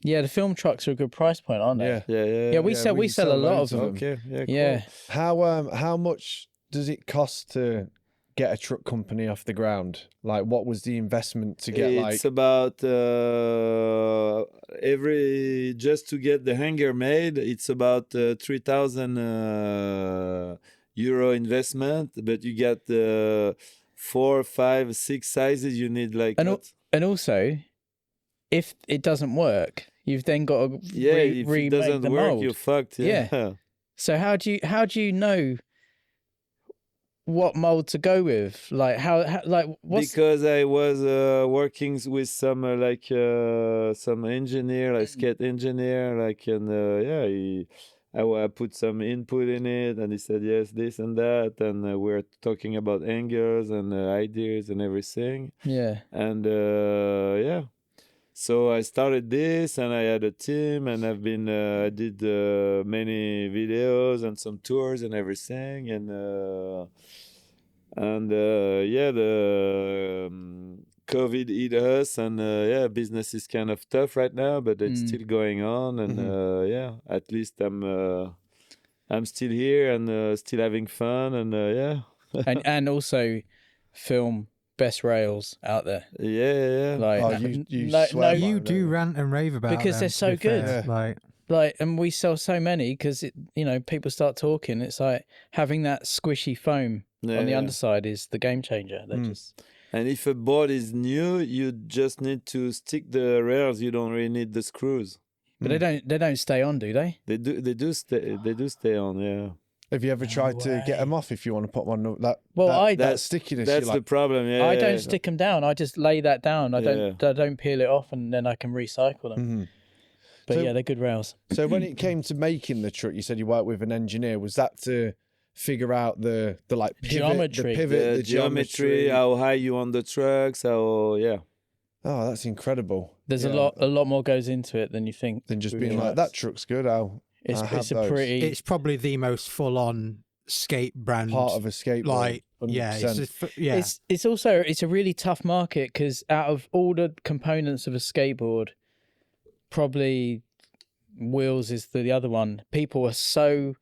Yeah, the film trucks are a good price point, aren't they? Yeah, we sell a lot of them. Okay, cool. Yeah. How much does it cost to get a truck company off the ground? Like, what was the investment to get? It's about just to get the hanger made. It's about 3,000 euro investment, but you get 4, 5, 6 sizes. You need like and also, if it doesn't work, you've then got to if it doesn't the work, mold. you're fucked. Yeah. So how do you know what mold to go with? Like what's... Because I was working with some some engineer, like skate engineer, like and I put some input in it, and he said yes, this and that, and we're talking about angles and ideas and everything. Yeah. And so I started this, and I had a team, and I've been I did many videos and some tours and everything, and the COVID hit us, and business is kind of tough right now, but it's still going on, and at least I'm still here and still having fun, and and also film best rails out there. Like you do rant and rave about because them, they're so good. Like, and we sell so many because people start talking. It's like having that squishy foam on the underside is the game changer. And if a board is new, you just need to stick the rails. You don't really need the screws. But they don't stay on, do they? They do stay on. Yeah. Have you ever tried to get them off if you want to put one that stickiness? That's the problem. Yeah, I don't stick them down. I just lay that down. I don't peel it off, and then I can recycle them. But so, they're good rails. So when it came to making the truck, you said you worked with an engineer. Was that to figure out the like pivot, the geometry, how high you want the trucks, Oh, that's incredible. There's a lot more goes into it than you think. Than just being like, that truck's good. It's probably the most full-on skate brand part of a skateboard. Like, 100%. It's a really tough market because out of all the components of a skateboard, probably wheels is the other one. People are so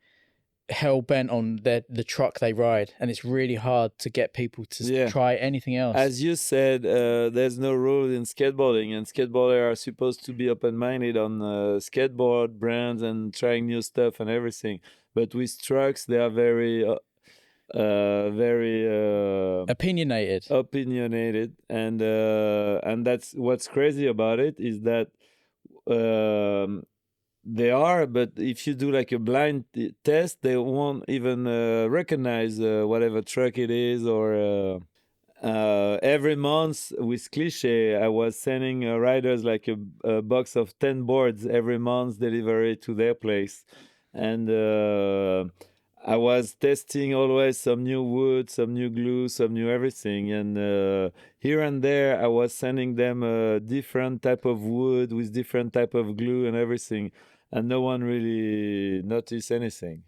hell bent on the truck they ride, and it's really hard to get people to try anything else. As you said, there's no rules in skateboarding, and skateboarders are supposed to be open-minded on skateboard brands and trying new stuff and everything. But with trucks, they are very opinionated, and that's what's crazy about it is that they are, but if you do like a blind test, they won't even recognize whatever truck it is. Or every month with Cliché, I was sending riders like a box of 10 boards every month, delivery to their place, and I was testing always some new wood, some new glue, some new everything. And here and there, I was sending them a different type of wood with different type of glue and everything. And no one really noticed anything.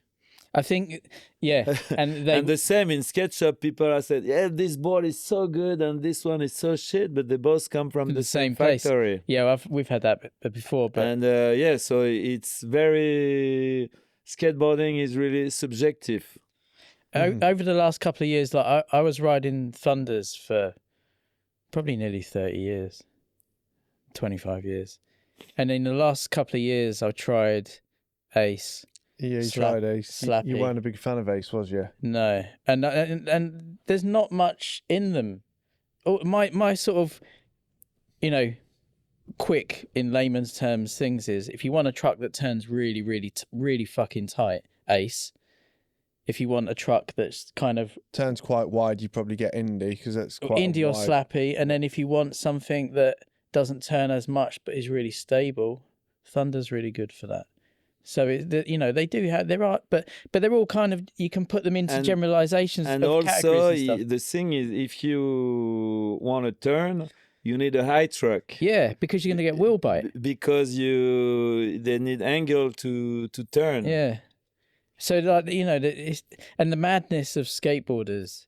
I think, and and the same in SketchUp, people are said, this board is so good and this one is so shit, but they both come from the same factory. Place. Yeah, we've had that before. But... And so it's very... Skateboarding is really subjective. Over the last couple of years, like I was riding Thunders for probably nearly 30 years, 25 years. And in the last couple of years, I've tried Ace. Yeah, you tried Ace. You Slappy. weren't a big fan of Ace, was you? No, and there's not much in them. Oh, my sort of, you know, quick in layman's terms things is if you want a truck that turns really, really, really fucking tight, Ace. If you want a truck that's kind of Turns quite wide, you probably get Indy because that's quite Indy or wide. Slappy, and then if you want something that doesn't turn as much but is really stable, Thunder's really good for that. So you know, they do have but they're all kind of, you can put them into generalizations and of also categories and stuff. the thing is, if you want to turn, you need a high truck. Yeah, because you're going to get wheel bite. Because they need angle to turn. Yeah. So like, you know, and the madness of skateboarders,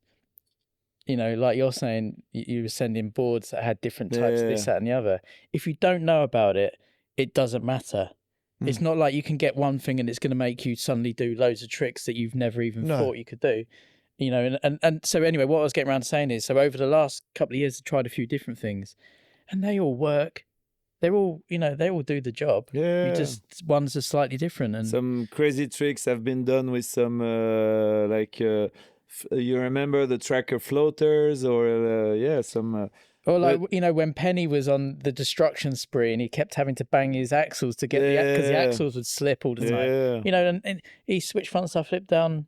you know, like you're saying, you were sending boards that had different types of this, that, and the other. If you don't know about it, it doesn't matter. It's not like you can get one thing and it's going to make you suddenly do loads of tricks that you've never even thought you could do. You know, and so anyway, what I was getting around to saying is, so over the last couple of years, I tried a few different things, and they all work. They're all, you know, they all do the job. Yeah. You just, ones are slightly different. And some crazy tricks have been done with some you remember the tracker floaters or some. Or like, you know, when Penny was on the destruction spree and he kept having to bang his axles to get because the axles would slip all the time. Yeah. You know, and he switched frontside flip down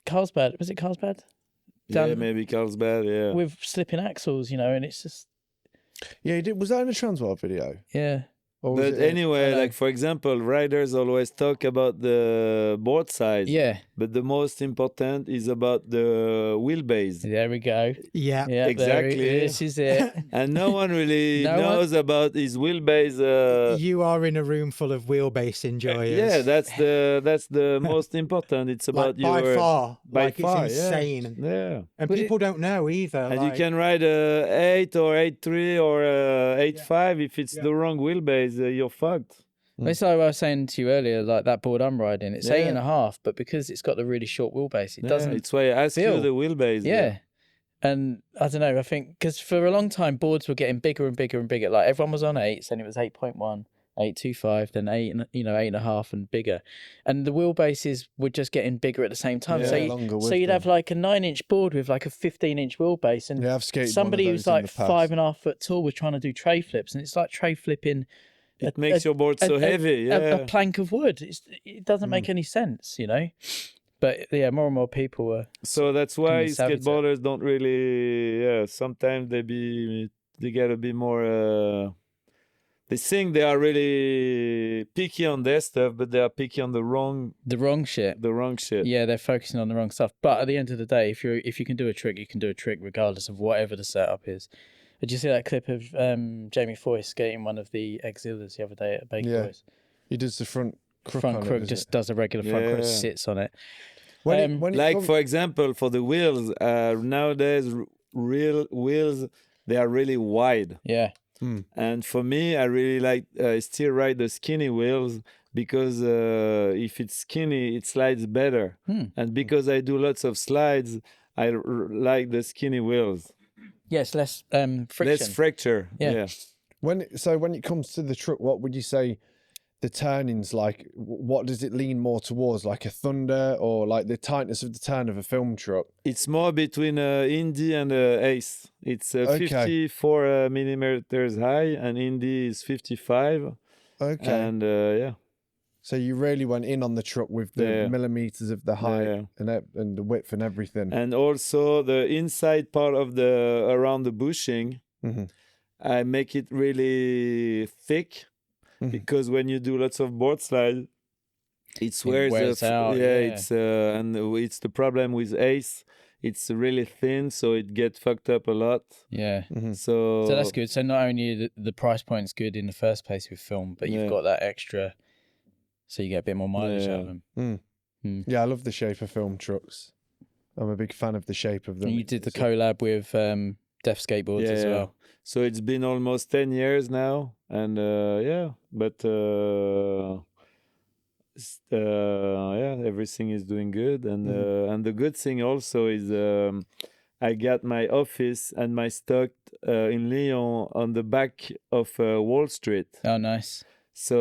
Carlsbad. Was it Carlsbad? Yeah, maybe Carlsbad, yeah. With slipping axles, you know, and it's just... Yeah, he did. Was that in a Transworld video? Yeah. Or was But it anyway, like for example, riders always talk about the board size. Yeah. But the most important is about the wheelbase. There we go. Yeah. Yeah, Exactly. This is it. And no one really No knows about his wheelbase. You are in a room full of wheelbase enjoyers. Yeah, that's the most important. It's about like, by your far. by like far, it's insane. Yeah. And But people don't know either. And like, you can ride a 8 or 8.3 or 8.5. If it's the wrong wheelbase, you're fucked. It's like I was saying to you earlier, like that board I'm riding, it's 8.5, but because it's got the really short wheelbase, it doesn't. It's why I asked you feel. the wheelbase. Yeah. And I don't know, I think, because for a long time, boards were getting bigger and bigger and bigger. Like everyone was on 8s, then it was 8.1, 8.25, then 8, and 8.5 and bigger. And the wheelbases were just getting bigger at the same time. Yeah, so longer with you'd them. have like a 9-inch board with like a 15-inch wheelbase. And Yeah, I've skated somebody one of who's those in like the past. 5.5 foot tall was trying to do tray flips. And it's like tray flipping. It makes your board so heavy. A plank of wood. It doesn't make any sense, you know? But yeah, more and more people are. So that's why be savvy to it. skateboarders don't really. Yeah, sometimes they gotta be more. They think they are really picky on their stuff, but they are picky on the wrong shit. The wrong shit. Yeah, they're focusing on the wrong stuff. But at the end of the day, if you can do a trick, you can do a trick regardless of whatever the setup is. Did you see that clip of Jamie Foy skating one of the Exilas the other day at Baker Boys? He does the front crook Front on crook it, just does a regular front crook, sits on it. For example, for the wheels, nowadays real wheels they are really wide. Yeah. And for me, I really like still ride the skinny wheels because if it's skinny, it slides better. And because I do lots of slides, I like the skinny wheels. Yes, less friction. Less fracture. Yeah. When it comes to the truck, what would you say the turning's like? What does it lean more towards, like a Thunder or like the tightness of the turn of a film truck? It's more between Indy and Ace. It's 54 millimeters high, and Indy is 55. Okay. And yeah. So you really went in on the truck with the millimeters of the height and the width and everything. And also the inside part of the around the bushing, I make it really thick because when you do lots of board slide, it wears out. It's and it's the problem with Ace. It's really thin, so it gets fucked up a lot. Yeah. So that's good. So not only the price point's good in the first place with film, but you've got that extra. So you get a bit more mileage out of them. Yeah, I love the shape of film trucks. I'm a big fan of the shape of them. And you did the collab with Death Skateboards as well. So it's been almost 10 years now. And everything is doing good. And the good thing also is I got my office and my stock in Lyon on the back of Wall Street. Oh, nice. So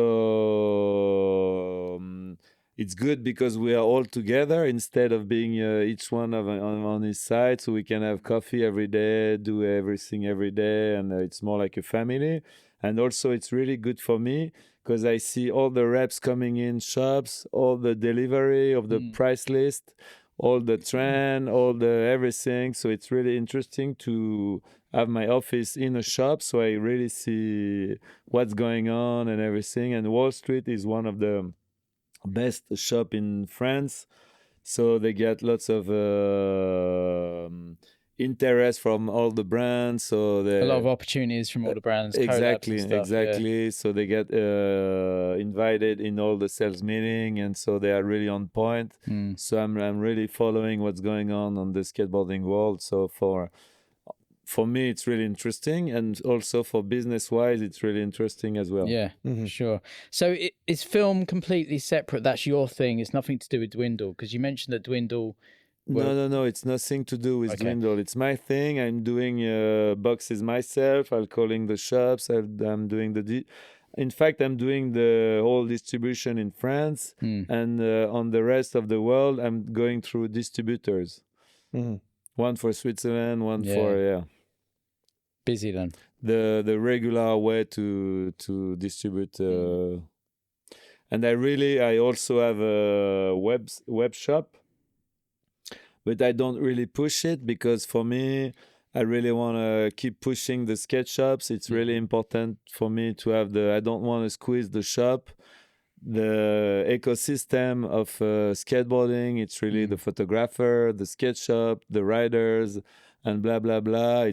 it's good because we are all together instead of being each one on his side. So we can have coffee every day, do everything every day, and it's more like a family. And also, it's really good for me because I see all the reps coming in shops, all the delivery of the price list, all the trend, all the everything. So it's really interesting to have my office in a shop, so I really see what's going on and everything. And Wall Street is one of the best shop in France, so they get lots of interest from all the brands. So a lot of opportunities from all the brands. Exactly. Yeah. So they get invited in all the sales meeting, and so they are really on point. So I'm really following what's going on the skateboarding world. So for me, it's really interesting, and also for business-wise, it's really interesting as well. Yeah, sure. So is film completely separate? That's your thing. It's nothing to do with Dwindle, because you mentioned that Dwindle. No. It's nothing to do with Dwindle. It's my thing. I'm doing boxes myself. I'm calling the shops. I'm doing in fact, I'm doing the whole distribution in France, and on the rest of the world, I'm going through distributors. One for Switzerland, one for busy then. The regular way to distribute. And I also have a web shop, but I don't really push it because for me, I really want to keep pushing the skate shops. It's really important for me to have I don't want to squeeze the shop. The ecosystem of skateboarding, it's really the photographer, the skate shop, the riders, and blah, blah, blah.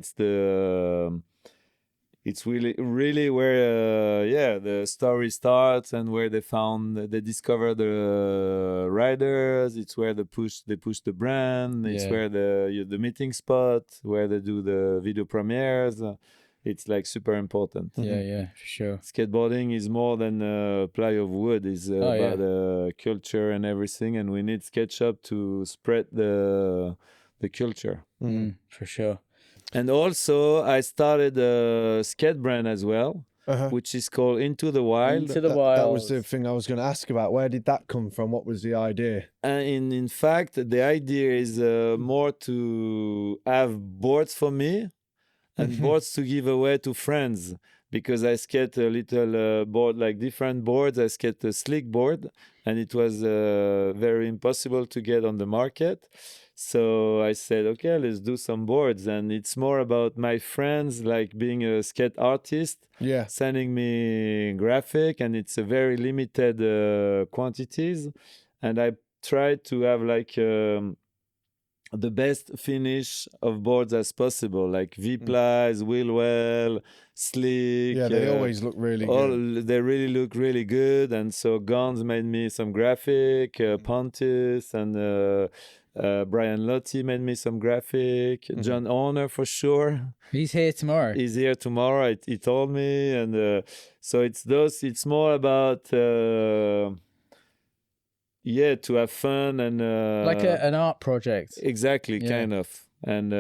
It's really where the story starts and where they discover the riders. It's where they push the brand. It's where the meeting spot, where they do the video premieres. It's like super important. Yeah, for sure. Skateboarding is more than a ply of wood. It's about culture and everything, and we need skate shop to spread the culture. For sure. And also, I started a skate brand as well, which is called Into the Wild. Into the Wild. That was the thing I was going to ask about. Where did that come from? What was the idea? In fact, the idea is more to have boards for me and boards to give away to friends, because I skate a little board, like different boards. I skate a slick board, and it was very impossible to get on the market. So I said, okay, let's do some boards. And it's more about my friends, like being a skate artist, sending me graphic, and it's a very limited quantities. And I tried to have like the best finish of boards as possible, like V-plies, wheel well, slick. Yeah, they always look really good. They really look really good. And so Gons made me some graphic, Pontus and Brian Lotti made me some graphic. John Horner for sure. He's here tomorrow. He's here tomorrow. He told me, and so it's more about to have fun and like an art project. Exactly, kind of, and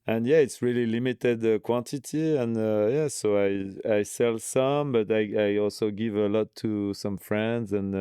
it's really limited quantity, and so I sell some, but I also give a lot to some friends, and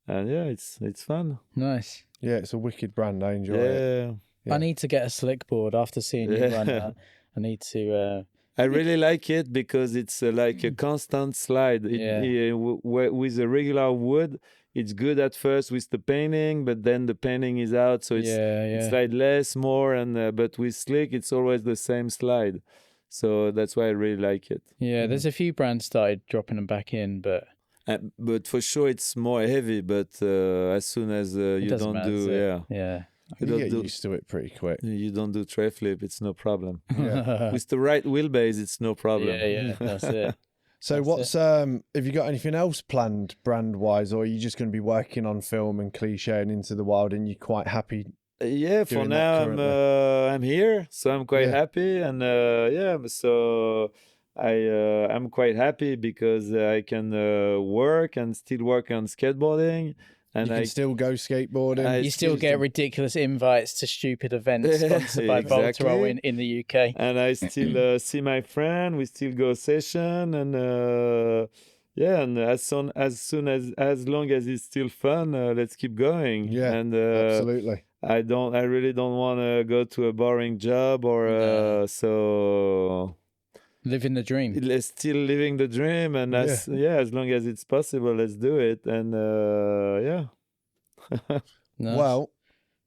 it's fun. Nice. Yeah, it's a wicked brand. I enjoy it. Yeah. I need to get a slick board after seeing you run that. I need to. I really like it because it's like a constant slide. With a regular wood, it's good at first with the painting, but then the painting is out, so it's slide less, more, and but with slick, it's always the same slide. So that's why I really like it. Yeah, there's a few brands started dropping them back in, but for sure it's more heavy. But as soon as you don't do, you get used to it pretty quick. You don't do tray flip, it's no problem. With the right wheelbase, it's no problem. Yeah, that's it. So have you got anything else planned brand wise, or are you just going to be working on film and Cliché and Into the Wild, and you're quite happy? For now I'm here, so I'm quite happy, and so I'm quite happy because I can work and still work on skateboarding. And you can still go skateboarding. You still get ridiculous invites to stupid events sponsored by Exactly. Voltero in the UK. And I still see my friend. We still go session, and and as long as it's still fun, let's keep going. Yeah, and absolutely. I really don't want to go to a boring job or so. Living the dream. Let's still living the dream, and as long as it's possible, let's do it. And Nice. Well,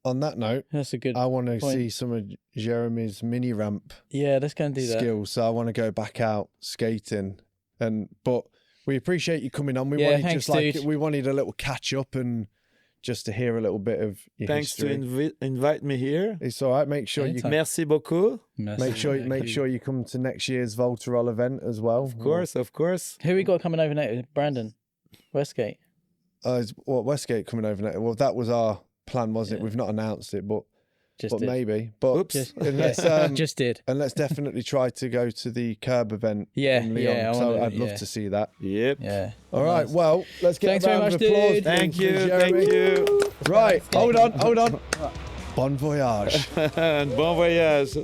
on that note, That's a good I want to point. see some of Jeremy's mini ramp Yeah, let's go and do that. skills. So I want to go back out skating, but we appreciate you coming on. We Yeah, wanted thanks, just like dude. we wanted a little catch up and just to hear a little bit of your thanks history. to invite me here. It's all right. Make sure you Anytime. Merci beaucoup. make sure you come to next year's Volterol event as well. Of course. Who we got coming over next? Brandon Westgate. Westgate coming over next. Well, that was our plan, wasn't it? We've not announced it, but Just did. maybe. But Oops. and let's Just did. and let's definitely try to go to the Curb event Yeah, in Lyon. yeah, I So wanna- I'd love yeah. to see that. Yep. Yeah. All right, Nice. well, let's get Thanks a very round much, of applause. dude. Thank for you. Jeremy. Thank you. Right, hold on. Bon voyage. And bon voyage.